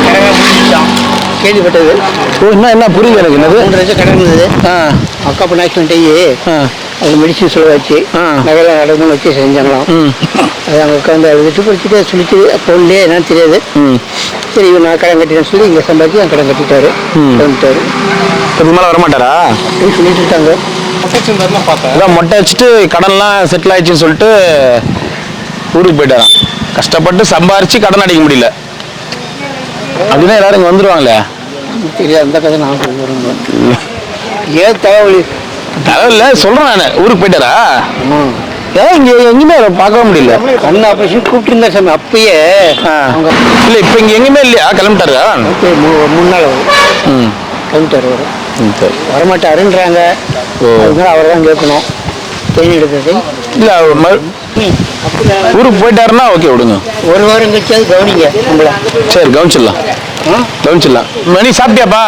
முடிஞ்சிட்டான். கேள்விப்பட்டது. ஓ என்ன புரியல எனக்கு என்னது. 3 லட்சம் கடன் இருந்தது. அக்கா இப்போ ஆக்சிடென்ட் ஆகி அது மெடிசன் செலவாச்சு. நகையெல்லாம் நடந்து வச்சு செஞ்சாங்களாம். அது அவங்க உட்காந்து அழுதுட்டு படிச்சுட்டு சொல்லிச்சு பொருளே என்னன்னு தெரியாது. சரி இவன் நான் கடன் கட்டிட்டேன்னு சொல்லி இங்கே சம்பாதிச்சு என் கடன் கட்டிட்டாரு. வந்துட்டாரு. இதுக்கு மேலே வரமாட்டாரா அப்படின்னு சொல்லிட்டு இருக்காங்க. அதான் மொட்டை வச்சுட்டு கடன்லாம் செட்டில் ஆயிடுச்சுன்னு சொல்லிட்டு ஊருக்கு போயிட்டாராம். கஷ்டப்பட்டு சம்பாரிச்சு கடன் அடிக்க முடியல அப்படின்னா எல்லாரும் இங்கே வந்துடுவாங்களே. தெரியாது அந்த கதை நான் சொல்லுறேன். ஏன் தலைவல சொல்றேன் நான். ஊருக்கு போயிட்டாரா? ஏன் இங்க எங்கேயுமே பார்க்க முடியல. கண்ணு ஆபரேஷன் கூப்பிட்டு இருந்தா சாமி அப்பயே. இல்ல இப்ப இங்க எங்கேயுமே இல்லையா? கிளம்பிட்டாரா? 3 நாள் கிளம்பிட்டாரு. வரமாட்டாருன்றாங்க. அதனால அவர் தான் கேட்கணும். தேனி எடுத்தது இல்ல ஊருக்கு போயிட்டாருன்னா ஓகே விடுங்க. 1 வாரம் கழிச்சாது கவனிங்க நம்மள. சரி கவனிச்சிடலாம். கவனிச்சிடலாம். மணி சாப்பிட்டியாப்பா?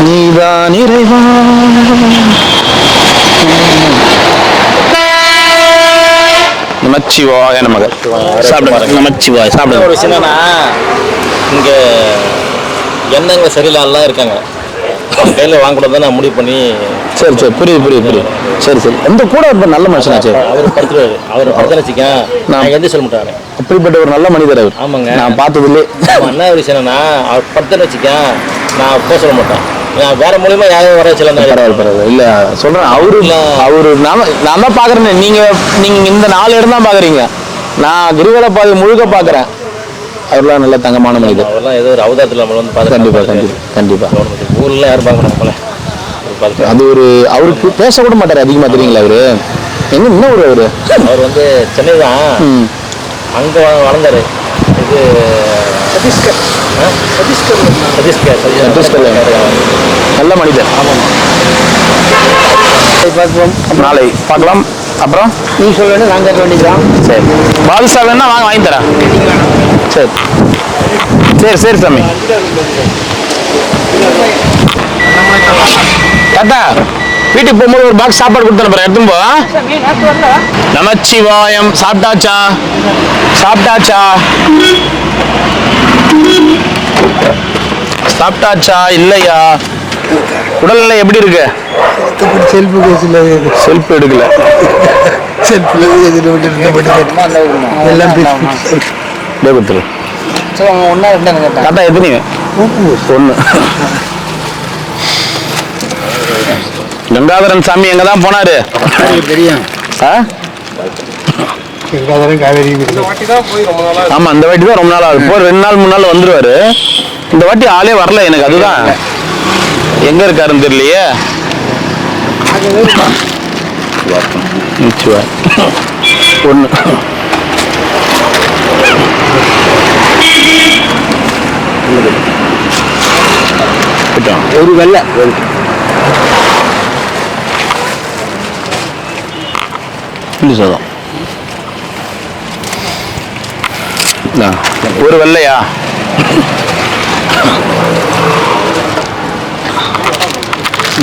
நீதான் இறைவா. நமச்சிவாய நமக. சாப்பிடுங்க. நமச்சிவாய சாப்பிடுங்க. ஒரு விஷயம் என்னன்னா இங்கே எண்ணங்கள் சரியில்லாமலாம் இருக்காங்க. கையில் வாங்கக்கூடாது நான் முடிவு பண்ணி. சரி புரியுது. சரி எந்த கூட ரொம்ப நல்ல மனுஷனாச்சு. அவர் படுத்துருவாரு. அவர் படுத்து வச்சுக்கேன் நான் எந்த சொல்ல மாட்டாரு. அப்படிப்பட்ட ஒரு நல்ல மனிதர் அவர். ஆமாங்க நான் பார்த்ததுலே. என்ன ஒரு விஷயம் என்னன்னா அவர் படுத்துன்னு வச்சுக்கேன் நான் போக சொல்ல மாட்டேன். நான் வேற மூலியமா யாரும் வர வச்சல. பரவாயில்ல இல்ல சொல்றேன். அவரு நான் தான் பாக்குறேன். நீங்க இந்த 4 இடம் தான் பாக்குறீங்க. நான் கிரிவல பாதை முழுக்க பாக்குறேன். அவர்லாம் நல்ல தங்கமான மனிதர். அவர்லாம் ஏதோ ஒரு அவதாரத்தில் நம்ம வந்து பார்த்து. கண்டிப்பா ஊர்ல யாரும் பார்க்க மாட்டாங்க. அது ஒரு அவருக்கு பேசக்கூட மாட்டாரு அதிகமா. தெரியுங்களா அவரு என்ன ஒரு அவர் வந்து சென்னை தான். அங்க வளர்ந்தாரு. இது சதீஷ்கர் நல்ல மனிதர். நாளை பார்க்கலாம். அப்புறம் நீ சொல்ல வேண்டிய நாங்கள் கேட்க வேண்டியதுதான். சரி பாதுஷா வேணா வாங்க வாங்கி தரேன். சரி சாமி. தாத்தா வீட்டுக்கு போகும்போது ஒரு பாக்ஸ் சாப்பாடு கொடுத்தேன். எடுத்துன்னு போ. நமச்சிவாயம். சாப்பிட்டாச்சா இல்லையா? உடல்நிலை எப்படி இருக்கு? செல்ஃப் எடுக்கல. எல்லாம் கொடுத்துரு. தாத்தா எத்தனை? 1. கங்காதரன் சாமி எங்க தான் போனாரு? தெரியும். ஆமா இந்த வாட்டி தான் ரொம்ப நாள் ஆகுது. 2 நாள் 3 நாள் வந்துருவாரு. இந்த வாட்டி ஆளே வரல எனக்கு. அதுதான் எங்க இருக்காருன்னு தெரியலையே. 1 ஒரு வெள்ளை சாதம். ஒரு வெள்ளையா?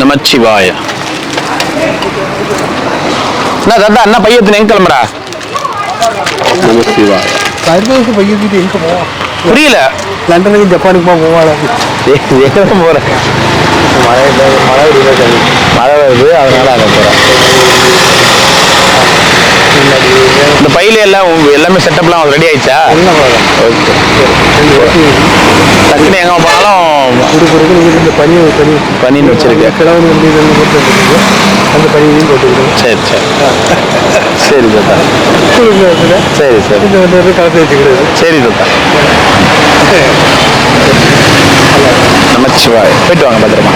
நமச்சிவாய. என்ன தாத்தா என்ன பையத்து எங்க கிளம்புறா? நமச்சிவாய. பையத்துட்டு எங்க போவோம் புரியல. லண்டனுக்கு ஜப்பானுக்கு போவாங்க. போறேன். மழை வருது அதனால அங்கே போறேன். இந்த பையில எல்லாமே செட்டப்லாம் ரெடி ஆயிடுச்சா? டக்குனு எங்க போனாலும் பனின்னு வச்சிருக்கேன். அந்த பனியையும் போட்டுக்கிறோம். சரி தாத்தா. சரி கலந்து வச்சுக்கிறது. சரி தாத்தா. நமச்சிவாய். போயிட்டு வாங்க பத்திரமா.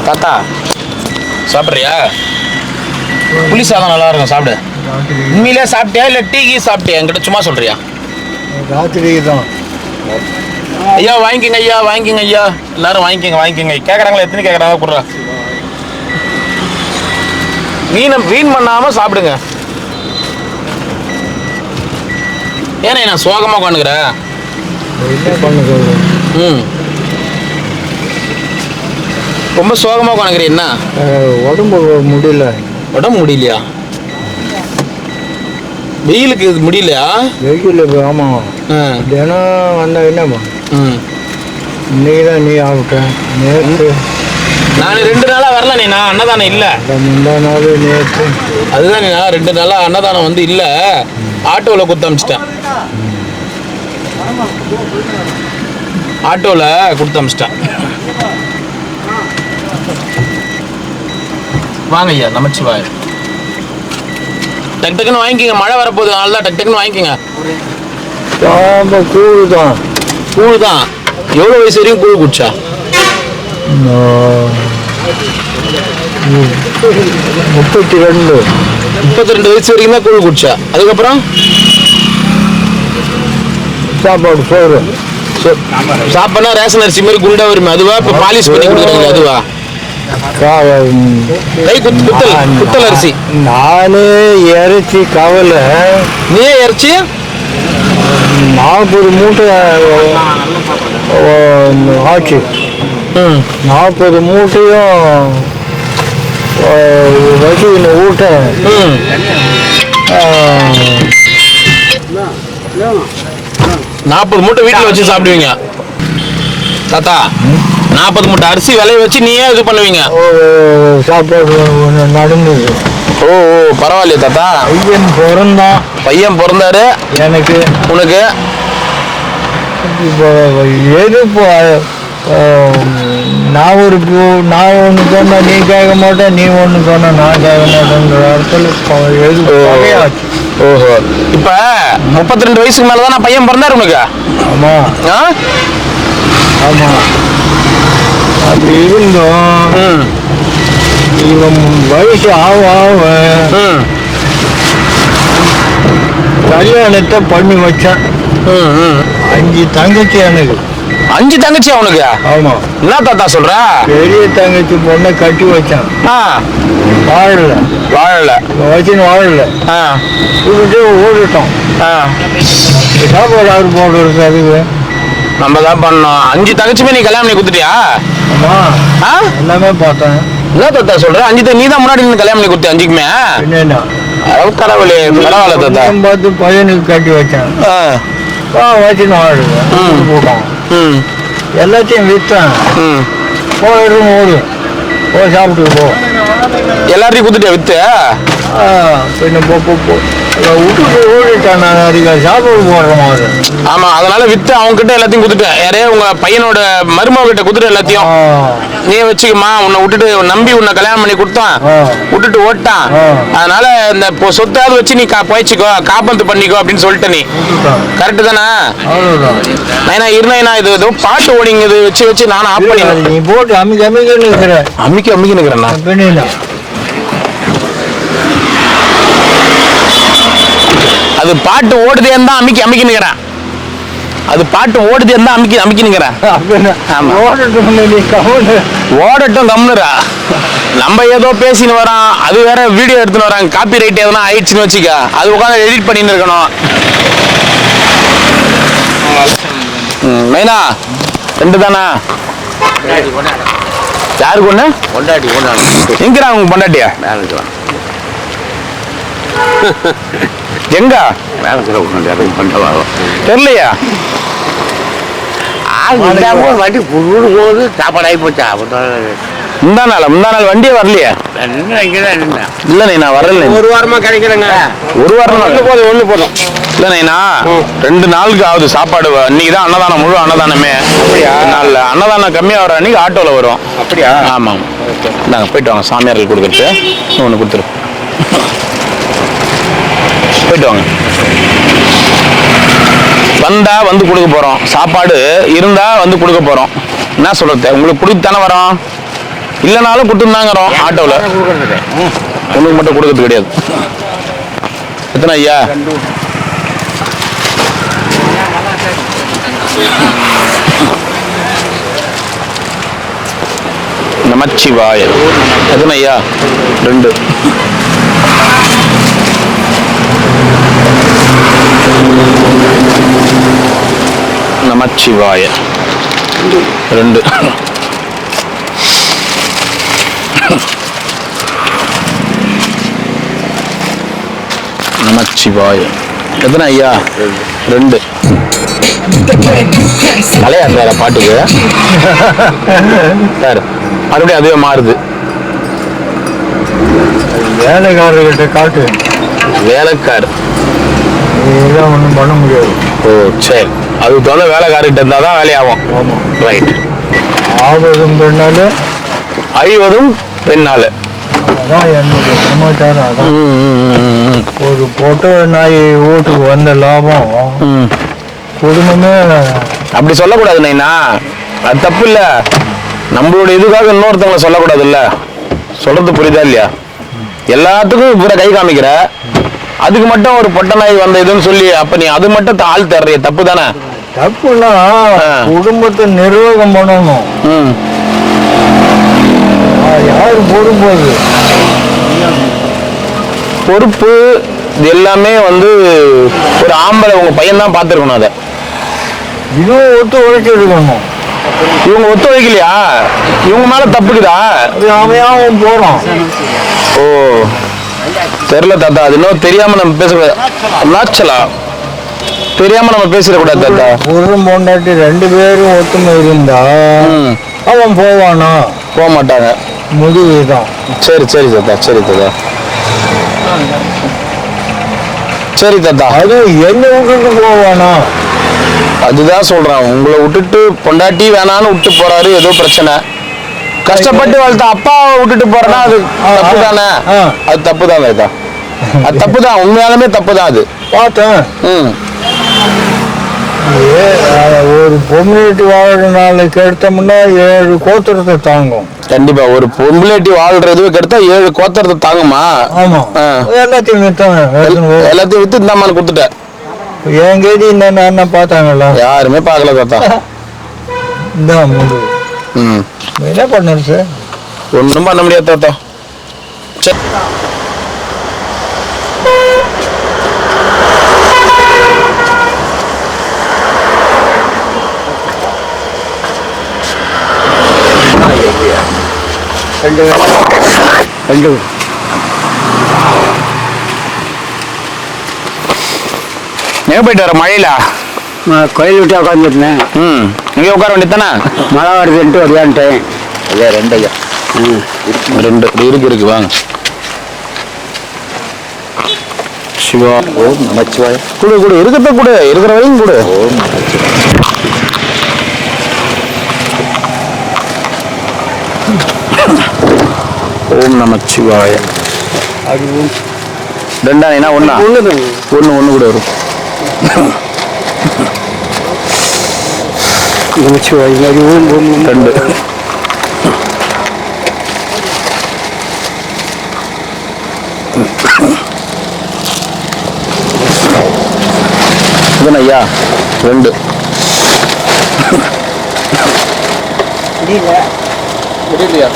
தாத்தா சாப்பிட்றியா? புளி சாதம் நல்லா இருக்கும். சாப்பிடு. உண்மையிலே சாப்பிட்டியா இல்லை டீ சாப்பிட்டியா? என்கிட்ட சும்மா சொல்றியா? ராத்திரி தான். ஐயா வாங்கிக்கோங்க ஐயா. எல்லாரும் வாங்கிக்கோங்க. கேட்குறாங்களா? எத்தனை கேட்குறாங்க? கொடுறா. வீண் பண்ணாம சாப்பிடுங்க. ஏன்னா நான் சோகமா உட்காந்துக்கிறேன். ரொம்ப சோகமா உட்காந்துக்கிறேன். என்ன உடம்பு முடியல. உடம்பு முடியலையா? வெயிலுக்கு இது முடியலையா? வெயில் ஆமாம். தினம் வந்தா என்னம்மா இன்னைக்கு தான் நீ ஆகட்ட நேற்று நான் 2 நாளா வரல நீனா, அன்னதானம் இல்ல. முந்தா நாள் நேற்று அதுதான் நீனா 2 நாளா அன்னதானம் வந்து இல்ல, ஆட்டோவில் கொடுத்து அமிச்சிட்டேன். ஆட்டோவில் கொடுத்து அமிச்சிட்டேன். வாங்க ஐயா, நமச்சிவாய். டக்கு டக்குன்னு வாங்கிக்கோங்க, மழை வரப்போகுது, அதனால டக்கு டக்குன்னு வாங்கிக்கோங்க. கூழ் தான். கூழ் தான். எவ்வளோ வயசு வரைக்கும் கூழ் குடிச்சா? 32. 32 வயசு வரைக்கும் தான் கூழ் குடிச்சா. அதுக்கப்புறம் சாப்பாடு சோறு. சாப்பாடுனா ரேஷன் அரிசி மாதிரி குண்டா வருமே, அதுவா? இப்போ பாலிஷ் பண்ணி கொடுக்குறீங்க அதுவா? குத்தல் அரிசி. நானே இறைச்சி கவலை. நீயே இறைச்சி 40 மூட்டை ஆச்சு. 40 மூட்டையும் வச்சு ஊட்ட 40 மூட்டை வீட்டில் வச்சு சாப்பிடுவீங்க தாத்தா? 40 மூட்டை அரிசி விளைய வச்சு நீயே இது பண்ணுவீங்க? சாப்பாடு நடந்தது. ஓ ஓ, பரவாயில்லையே தாத்தா. பையன் பிறந்தாரு எனக்கு. உனக்கு இப்போ எது இப்போ நான் ஒன்று சொன்னா நீ கேட்க மாட்டேன், நீ ஒன்று சொன்னா நான் கேட்க மாட்டேன்ற இடத்துல எது ஆச்சு. ஓஹோ, இப்ப 32 வயசுக்கு மேலதான் நான் பையன் பிறந்தாரு உனக்கு? ஆமா ஆமா. அப்படி இருந்தோம். இவன் வயசு ஆக கல்யாணத்தை பண்ணி வச்சான். 5 தங்கச்சி எனக்கு. 5 தங்கச்சி அவனுக்கு? ஆமா. என்ன தாத்தா சொல்ற? பெரிய தங்கச்சி பொண்ணை கட்டி வச்சான். வாழல வச்சுன்னு வாழல. விட்டுட்டு ஓடிட்டோம். சாப்பாடு யாரு போடுறது? அதுக்கு நம்ம தான் பண்ணோம். 5 தங்கச்சிமே நீ கல்யாணம் பண்ணி கொடுத்துட்டியா? ஆமா, எல்லாமே பார்த்தேன். என்ன தாத்தா சொல்ற? 5 நீ தான் முன்னாடி இருந்து கல்யாணம் பண்ணி கொடுத்த 5க்குமே? என்னன்னா கடவுளே, பரவாயில்ல தாத்தா. பார்த்து பையனுக்கு கட்டி வச்சான். வச்சுன்னு வாழுது போட்டான். எல்லாத்தையும் விற்றான். போயிடும் ஓடு போய் சாப்பிட்டு போ. எல்லாத்தையும் கொடுத்துட்டியா வித்து? பின்ன விட்டுட்டு ஓடிட்டான். நான் அதுக்கு சாப்பாடு போடுற மாதிரி. ஆமா, அதனால வித்து அவங்க கிட்ட எல்லாத்தையும் கொடுத்துட்டேன். யாரையும் உங்க பையனோட மருமக கிட்ட கொடுத்துட்டு எல்லாத்தையும் நீ வச்சுக்கமா, உன்னை விட்டுட்டு நம்பி உன்னை கல்யாணம் பண்ணி கொடுத்தான், விட்டுட்டு ஓட்டான். அதனால இந்த சொத்தாவது வச்சு நீ போய்ச்சிக்கோ, காப்பந்து பண்ணிக்கோ அப்படின்னு சொல்லிட்ட நீ. கரெக்டு தானே? நைனா இருநைனா இது ஏதோ பாட்டு ஓடிங்க இது வச்சு வச்சு நானும் ஆஃப் பண்ணி நீ போட்டு அம்மிக்கு நிக்கிறேன்னா அது பாட்டு ஓடுதே இருந்தா அம்மிக்கு நிக்கிறேன். அது பாட்டு ஓடுதே இருந்தா அம்மிக்கு நிக்கிறேன். ஓடட்டும் கம்னுரா. நம்ம ஏதோ பேசின்னு வரோம், அது வேற வீடியோ எடுத்துன்னு வராங்க, காப்பி ரைட் எதனா ஆயிடுச்சுன்னு வச்சுக்க, அது உட்காந்து எடிட் பண்ணின்னு இருக்கணும். மைனா 2 தானா? யாருக்கு ஒண்ணு? பொண்டாட்டி. எங்கிறா உங்க பொண்டாட்டியா? எங்க தெரியலையா? வண்டி புல்லு போகுது, சாப்பாடு ஆகி போச்சா? முந்தா நாள் வண்டியே வரலையா? இல்ல நான் வரல. 1 வாரமா கிடைக்கிறேங்க. 1 வாரம் ஒண்ணு போதும். இல்ல நைனா 2 நாளுக்கு ஆகுது சாப்பாடு. அன்னைக்கு தான் அன்னதானம், முழு அன்னதானமே. நாள்ல அன்னதானம் கம்மியா வர அன்னைக்கு ஆட்டோல வரும். அப்படியா? ஆமா. நாங்க போயிட்டு வாங்க, சாமியார்கள் கொடுக்குறது ஒண்ணு கொடுத்துரு. போயிட்டு வாங்க. வந்தா வந்து கொடுக்க போறோம், சாப்பாடு இருந்தா வந்து கொடுக்க போறோம். என்ன சொல்றது, உங்களுக்கு கொடுத்து தானே வரோம், இல்லைனாலும் கொடுத்துருந்தாங்கிறோம். ஆட்டோவில் உங்களுக்கு மட்டும் கொடுக்கறது கிடையாது. எத்தனை ஐயா? நமச்சிவாய. எத்தனை ஐயா? 2. நமச்சிவாய 2. நமச்சிவாய. எத்தனை ஐயா? 2. தலையாட்டுறார பாட்டுக்கு சார், மறுபடியும் அதுவே மாறுது. வேலைக்காரர்கிட்ட காட்டு. வேலைக்கார் இதெல்லாம் ஒன்றும் பண்ண முடியாது. ஓ சரி, அதுக்கு தகுந்த வேலைக்காரர்கிட்ட இருந்தால் தான் வேலையாகும். ஆமாம். ரைட். ஆவதும் பெண்ணாலே அழிவதும் பெண்ணால. அதான் என்னுடைய சமாச்சாரம். அதான் ஒரு பொட்டை நாய் வீட்டுக்கு வந்த லாபம் குடும்பமே. அப்படி சொல்லக்கூடாது நைனா, அது தப்பு இல்ல. நம்மளுடைய இதுக்காக இன்னொருத்தவங்களை சொல்லக்கூடாது இல்ல. சொல்றது புரியுதா இல்லையா? எல்லாத்துக்கும் இப்ப கை காமிக்கிற, அதுக்கு மட்டும் ஒரு பொட்டை நாய் வந்த இதுன்னு சொல்லி அப்ப நீ அது மட்டும் ஆள் தர்றிய, தப்பு தானே? தப்புன்னா குடும்பத்தை நிர்வாகம் பண்ணணும். யாரு போடும்போது பொறுப்பு இது எல்லாமே வந்து ஒரு ஆம்பளை உங்க பையன் தான் பார்த்துருக்கணும். அதை இதுவும் ஒத்து உழைச்சி இருக்கணும். இவங்க ஒத்துழைக்கலையா? இவங்க மேல தப்புக்குதா? அவன் போறான். ஓ தெரியல தாத்தா, அது இன்னும் தெரியாம நம்ம பேசக்கூடாது. நாச்சலா தெரியாம நம்ம பேசிடக்கூடாது தாத்தா. புருஷன் பொண்டாட்டி 2 பேரும் ஒத்துமை இருந்தா அவன் போவானா? போக மாட்டாங்க. முடிவுதான். சரி சரி தாத்தா, சரி தாத்தா, சரி தாத்தா. அது என்ன விட்டுட்டு போவானா? அதுதான் சொல்றான், உங்களை விட்டுட்டு பொண்டாட்டி வேணான்னு விட்டு போறாரு, ஏதோ பிரச்சனை. கஷ்டப்பட்டு வளர்த்த அப்பாவை விட்டுட்டு போறேன்னா அது தப்பு தானே? அது தப்பு தான் தாத்தா, அது தப்பு தான், உண்மையாலுமே தப்பு தான். அது பார்த்தேன். ஒரு பொம்மிட்டு வாழ்ற நாளைக்கு எடுத்தோம்னா 7 கோத்திரத்தை தாங்கும். கண்டிப்பா ஒரு பொம்பளேட்டி வாழ்றது கெடுத்தா 7 கோத்திரத்தை தாங்குமா? ஆமா. எல்லாத்தையும் எல்லாத்தையும் வித்து இந்த மாதிரி கொடுத்துட்டேன். என் கேடி என்ன பார்த்தாங்களா? யாருமே பார்க்கல தாத்தா. இந்த முடிவு என்ன பண்ணு சார்? ஒன்றும் பண்ண முடியாது தாத்தா. சரி எங்க போயிட்டு வர மழையில? கோயில் விட்டு உட்காந்துருந்தேன். இங்கே உட்கார வேண்டியதானே? மழை வருதுன்ட்டு விளையாண்டேன். ஐயா 2 ஐயா 2 இருக்கு வாங்க. சிவா. ஓம் நமச்சிவாய. கொடு கொடு, இருக்கிறத கொடு, இருக்கிற வரைக்கும் கொடு. ஓம் ஓம் நமச்சிவாய. 2 என்ன 1 1 கூட வரும். நமச்சிவாய 2. இதுன்னு ஐயா 2. முடியலையா?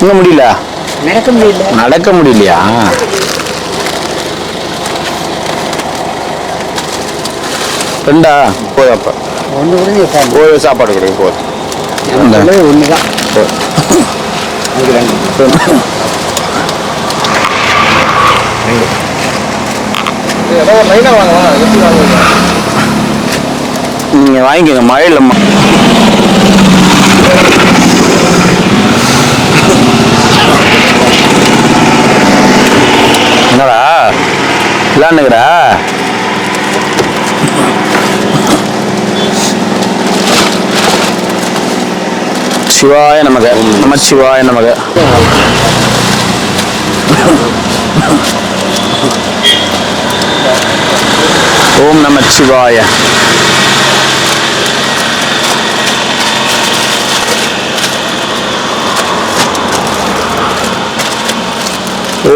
இன்னும் முடியல. நடக்க முடியலையா? ரெண்டா போதும். அப்ப ஒரு சாப்பாடு கொடுங்க போதும். ஒண்ணுதான். நீங்க வாங்கிக்கோங்க, மழையில என்னடா விளாண்டுக்கிறா? சிவாய நமக. நமச்சிவாய நமக. ஓம் நமச்சிவாய.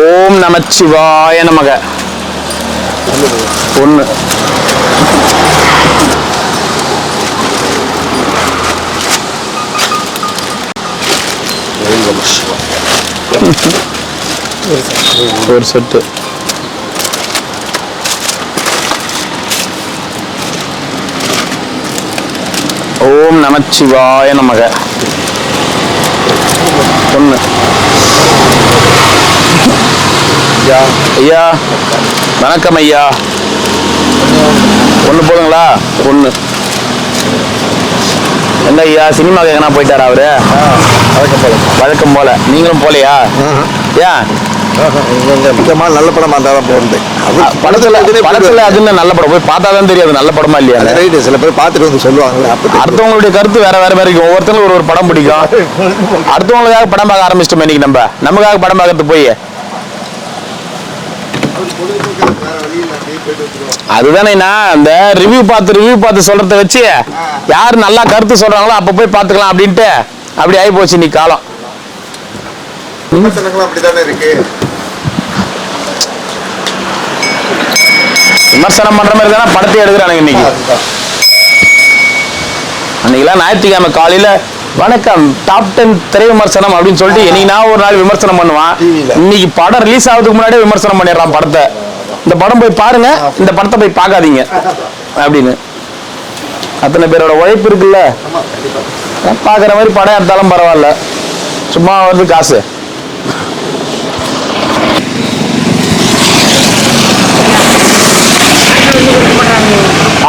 ஓம் நமச்சிவாய நமக. 1 ஒரு செட்டு. ஓம் நமச்சிவாய நமக. 1 ஐயா. ஐயா வணக்கம் ஐயா. ஒன்று போதுங்களா? ஒன்று. எங்க ஐயா சினிமாக்கு எங்கன்னா போயிட்டாரா அவரு? வழக்கம் போல. நீங்களும் போலையா? ஏன்? முக்கியமான நல்ல படமா இருந்தாலும் போகுது. படத்துல அது நல்ல படம் போய் பார்த்தா தான் தெரியாது நல்ல படமா இல்லையா. ரைட்டு, சில பேர் பார்த்துட்டு வந்து சொல்லுவாங்கல்ல. அடுத்தவங்களுடைய கருத்து வேற வேற மாதிரி இருக்கும். ஒவ்வொருத்தங்களும் ஒரு படம் பிடிக்கும். அடுத்தவங்களுக்காக படம் பார்க்க ஆரம்பிச்சிட்டோம் இன்னைக்கு. நமக்காக படம் பார்க்கறது போய் அதுதானே இந்த ரிவ்யூ பார்த்து சொல்றத வச்சு யாரு நல்லா கருத்து சொல்றாங்களோ அப்ப போய் பார்த்துக்கலாம் அப்படின்ட்டு அப்படி ஆகி போச்சு இன்னைக்கு காலம். அப்படித்தானே இருக்கு. விமர்சனம் பண்ற மாதிரி தானே படத்தை எடுக்கிறானுங்க இன்னைக்கு. அன்னைக்கெல்லாம் ஞாயிற்றுக்கிழமை காலையில வணக்கம் டாப் 10 திரை விமர்சனம் அப்படின்னு சொல்லிட்டு என்னைக்கு நான் ஒரு நாள் விமர்சனம் பண்ணுவான். இன்னைக்கு படம் ரிலீஸ் ஆகிறதுக்கு முன்னாடியே விமர்சனம் பண்ணிடுறான் படத்தை. இந்த படம் போய் பாருங்க, இந்த படத்தை போய் பார்க்காதீங்க அப்படின்னு. அத்தனை பேரோட உழைப்பு இருக்குல்ல. பார்க்குற மாதிரி படம் எடுத்தாலும் பரவாயில்ல, சும்மா வருது காசு.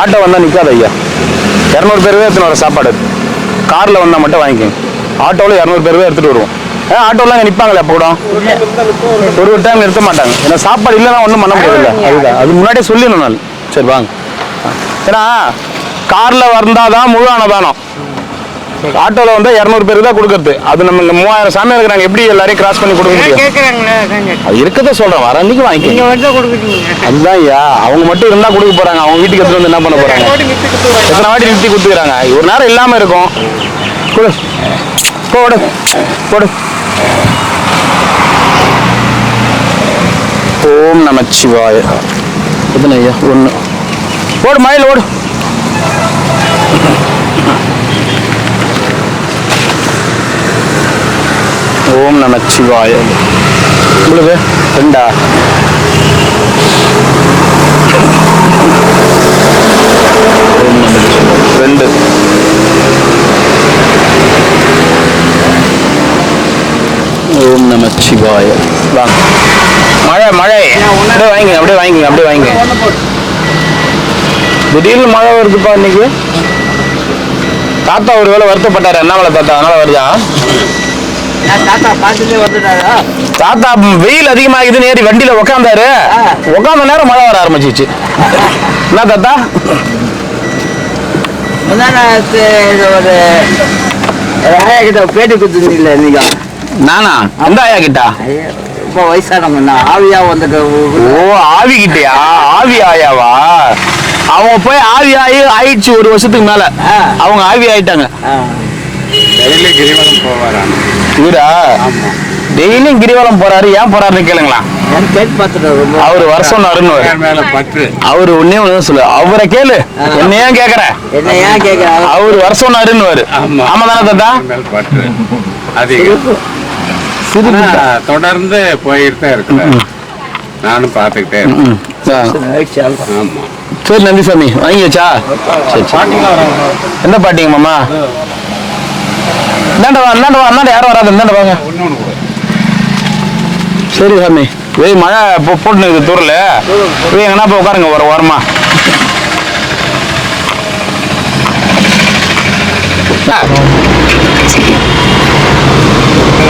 ஆட்டோ வந்தா நிக்காத ஐயா. 200 பேருவே எடுத்துன்னு வர சாப்பாடு. கார்ல வந்தா மட்டும் வாங்கிக்கோங்க. ஆட்டோவில் 200 பேருவே எடுத்துட்டு வருவோம். ஆட்டோலாம் நிற்பாங்களே அப்போ கூட ஒரு டைம் நிறுத்த மாட்டாங்க. ஏன்னா சாப்பாடு இல்லைன்னா ஒன்றும் பண்ண முடியாது. அதுதான் அது முன்னாடியே சொல்லிடணும் நான். சரி வாங்க. ஏன்னா கார்ல வந்தாதான் முழு அன்னதானம். ஆட்டோவில் வந்தால் 200 பேருக்கு தான் கொடுக்கறது. அது நம்ம 3000 சாமி இருக்கிறாங்க, எப்படி எல்லாரையும் கிராஸ் பண்ணி கொடுக்க முடியும்? அது இருக்கதான் சொல்றேன், வர அன்னைக்கு வாங்கிக்கோங்க. அதுதான் ஐயா, அவங்க மட்டும் இருந்தா கொடுக்க போறாங்க. அவங்க வீட்டுக்கு எடுத்து வந்து என்ன பண்ண போறாங்க? எத்தனை வாட்டி நிறுத்தி கொடுத்துக்கிறாங்க. ஒரு நேரம் இல்லாம இருக்கும். கொடு போடு போடு. ஓம் நமச்சிவாய. எத்தனை ஐயா? 1. ஓடு மயில் ஓடு. ஓம் நமச்சிவாய. உங்களுக்கு 2. ஓம் நமச்சிவாய 2. ஓம் நமச்சிவாய. வாங்க. மழை அப்படியே வாங்கிங்க. திடீர்னு மழை வருதுப்பா இன்னைக்கு. தாத்தா ஒரு வேளை வருத்தப்பட்டாரு, அண்ணாமலை தாத்தா, அதனால வருதா? தாத்தா வெயில் அதிகமாகுதுன்னு ஏறி வண்டியில உக்காந்தாரு. உக்காந்த நேரம் மழை வர ஆரம்பிச்சிச்சு. என்ன தாத்தா? பேட்டி கொடுத்துருந்தீங்களா நீங்க? நானா? அந்த ஆயா கிட்டா? ரொம்ப வயசானவங்க ஆவியா வந்துட்டு. ஓ, ஆவி கிட்டயா? ஆவி ஆயாவா? அவங்க போய் ஆவி ஆயிடுச்சு 1 வருஷத்துக்கு மேல. அவங்க ஆவி ஆயிட்டாங்க. கிரிவலம் போவாரா இவரா? டெய்லியும் கிரிவலம் போறாரு. ஏன் போறாருன்னு கேளுங்களா. அவரு வருஷம் அவரு ஒன்னே ஒண்ணு சொல்லு. அவரை கேளு, என்ன ஏன் கேக்குற? அவரு வருஷம் அருன்னு. ஆமா தானே தாத்தா? தொடர்ந்து போயிட்டு தான் இருக்கேன். நானும் பார்த்துக்கிட்டே இருக்கேன். சரி நன்றி சாமி. வாங்கியாச்சா? என்ன பாட்டிங்க மாமா? அண்ணாண்ட யாரும் வராது. இந்தாண்ட வாங்க. சரி சாமி. வெய் மழை போட்டுன்னு இருக்குது தூரில். வெய் எங்கன்னா போய் உட்காருங்க ஒரு வாரமா.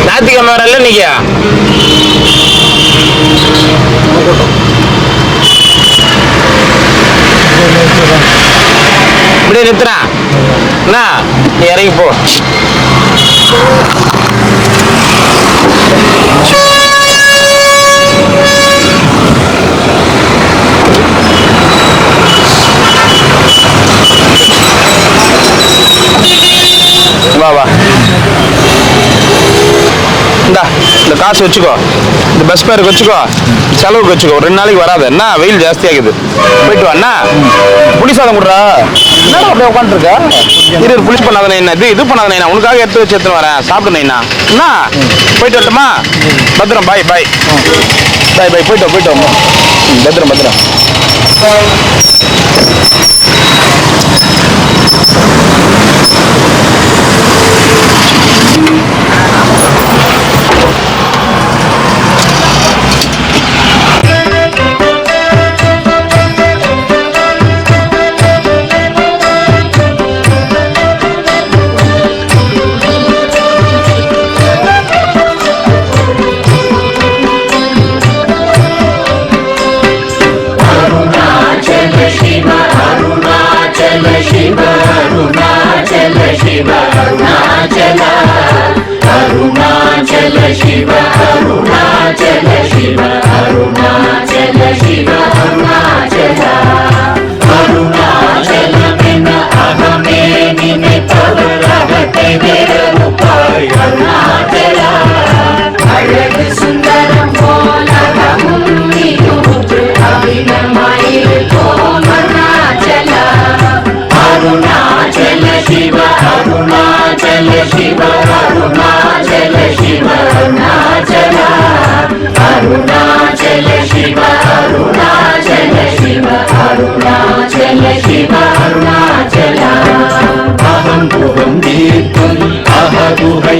ஞாயிற்றுக்கிழமை வரல இன்னைக்கு. இப்படியே நிறுத்துறேன். என்ன நீ இறங்கி போ. வா வா. இந்த காசு வச்சுக்கோ. இந்த பஸ் பேருக்கு வச்சுக்கோ. செலவுக்கு வச்சுக்கோ. 2 நாளைக்கு வராது. என்ன வெயில் ஜாஸ்தி ஆகுது. போயிட்டு வா. என்ன புளி சாதம் கொடுறா. என்ன அப்படியே உட்காந்துருக்க? புளி பண்ணாதானே என்ன இது பண்ணாதானே உனக்காக எடுத்து வச்சு எடுத்துன்னு வரேன். சாப்பிடுனேன். என்ன போயிட்டு வரட்டுமா? பத்திரம். பாய் பாய் பாய் பாய். போயிட்டோம் பத்திரம்.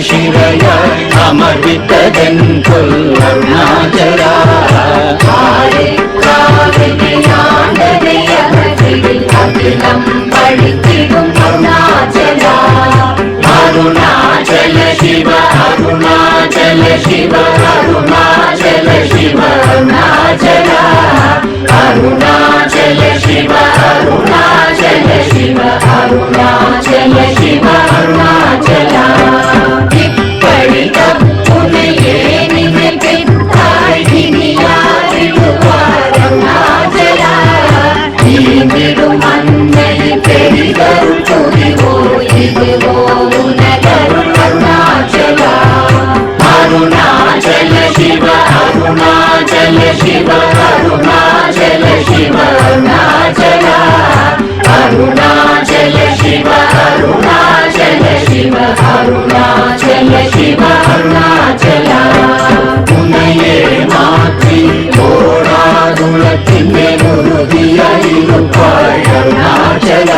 ಶಿರಯ ಅಮರ್ವಿತದೆಂಕೊಲ್ ಅರುಣಾಚಲ ಅರುಣಾಚಲ ಶಿವ ಅರುಣಾಚಲ ಶಿವ ಅರುಣಾಚಲ ಶಿವ ಅರುಣಾಚಲ ಅರುಣಾಚಲ ಶಿವ ಅರುಣಾಚಲ ಶಿವ ಅರುಣಾಚಲ ಶಿವ ಅರುಣಾಚಲ ಅರುಣಾಚಲ ಶಿವ ಅರುಣಾಚಲ ಶಿವ ಅರುಣಾಚಲ ಶಿವ ಅರುಣಾಚಲ ಅರುಣಾಚಲ ಶಿವ ಅರುಣಾಚಲ ಶಿವ ಅರುಣಾಚಲ ಶಿವ ಅರುಣಾಚಲ உன்னையே மாற்றி ஓடாதுலத்திலே உறுதிய இருப்பாய் அருணாச்சல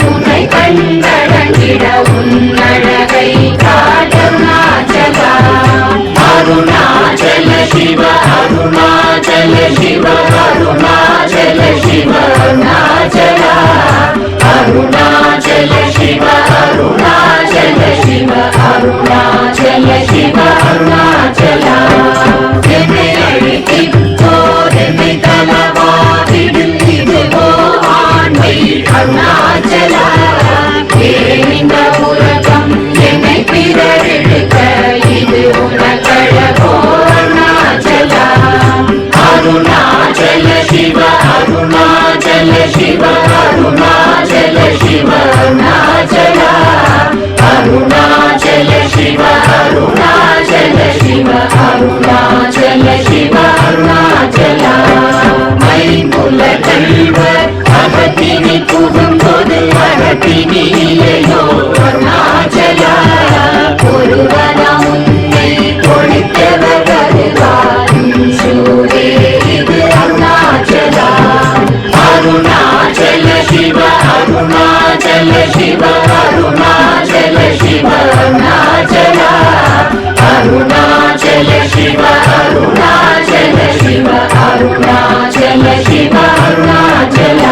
உன்னை கண்டடங்கிட உன்னழகை காட்டருணாச்சல அருணாச்சல சிவ அருணாச்சல சிவ அருணாச்சல சிவ அருணாச்சல அருணாச்சல சிவ அருணாச்சல சிவ அருணாச்சல சிவ அருணாச்சல என்னை அழித்தோர் என்னை தலவாதிடும் இதுவோ ஆண்மை அருணாச்சல இந்த உலகம் என்னை பிறரெடுக்க இது உனக்கழகோ அருணாச்சல அருணாச்சல சிவ அருணாச்சல சிவ அருணாச்சல சிவ அருணாச்சல அருணாச்சல சிவ அருணாச்சல சிவ அருணாச்சல சிவ அருணாச்சல மைமுல கல்வர் அகத்தினி புகும்போது அகத்தினி இல்லையோ அருணாச்சல ஒருவர உன்னை கொடுத்தவர் வருவார் சூரே இது அருணாச்சல அருணாச்சல சிவ அருணாச்சல சிவ அருணாச்சல சிவ அருணாச்சல அருணாச்சல சிவ அருணாச்சல சிவ அருணாச்சல சிவ அருணாச்சல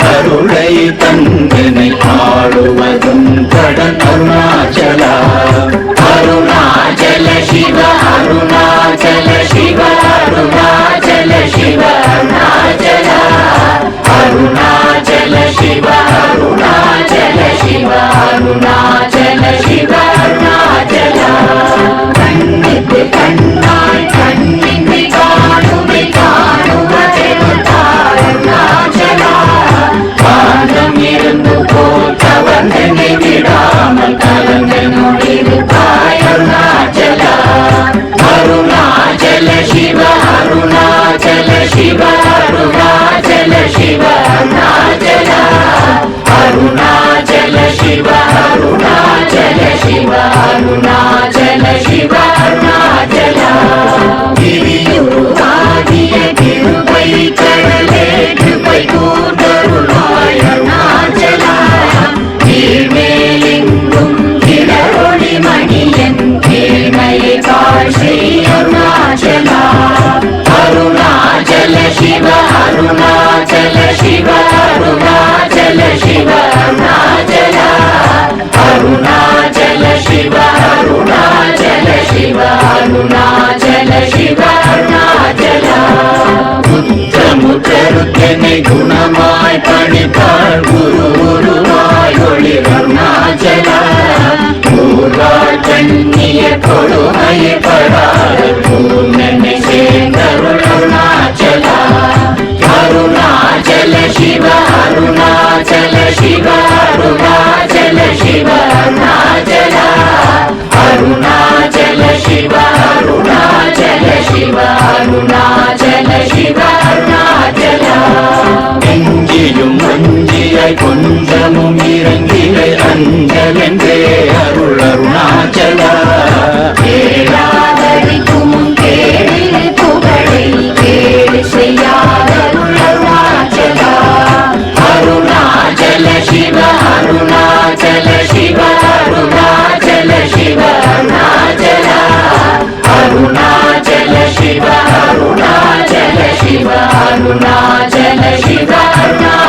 அருளை தந்தனை ஆளுவதும் கடன் அருணாச்சல அருணாச்சல சிவ அருணாச்சல சிவ அருணாச்சல சிவ அருணாச்சல அருணாச்சல சிவ அருணாச்சல சிவ அருணாச்சல சிவ அருணாச்சல கண்ணிற்கு கண்ணாய் கண்ணின்றி காணுமை காணுவதெருணாச்சல காலம் இருந்து போல் கவர்ந்தனை விடாமல் शिव अरुणाचल शिव अरुणाचल अरुणाचल शिव अरुणाचल शिव अरुणाचल शिव अरुणाचल முத்தமுத்தருத்தனை குணமாய் பணித்தாள் குருவாய் ஒளி அருணாச்சலா ஊராள் கண்ணிய கொடுமையை படாத பூர்ணனை சேர்ந்தருள் அருணாச்சலா அருணாச்சல சிவ அருணாச்சல சிவ அருணாச்சல சிவ அருணாச்சலா அருணாச்சல சிவ அருணாச்சல சிவ அருணாச்சல சிவ அருணாச்சலா நெஞ்சியும் மஞ்சியாய் கொஞ்சமும் இறங்கிலை அஞ்சலென்றே அருள் அருணாச்சலா கேளாதரிக்கும் கேடு புகழை கேடு செய்யாதருள் அருணாச்சலா அருணாச்சல சிவ அருணாச்சல சிவ அருணாச்சல சிவ அருணாச்சலா அருணாச்சல சிவ அருணாச்சல சிவ அருணாச்சல சிவ அருணாச்சல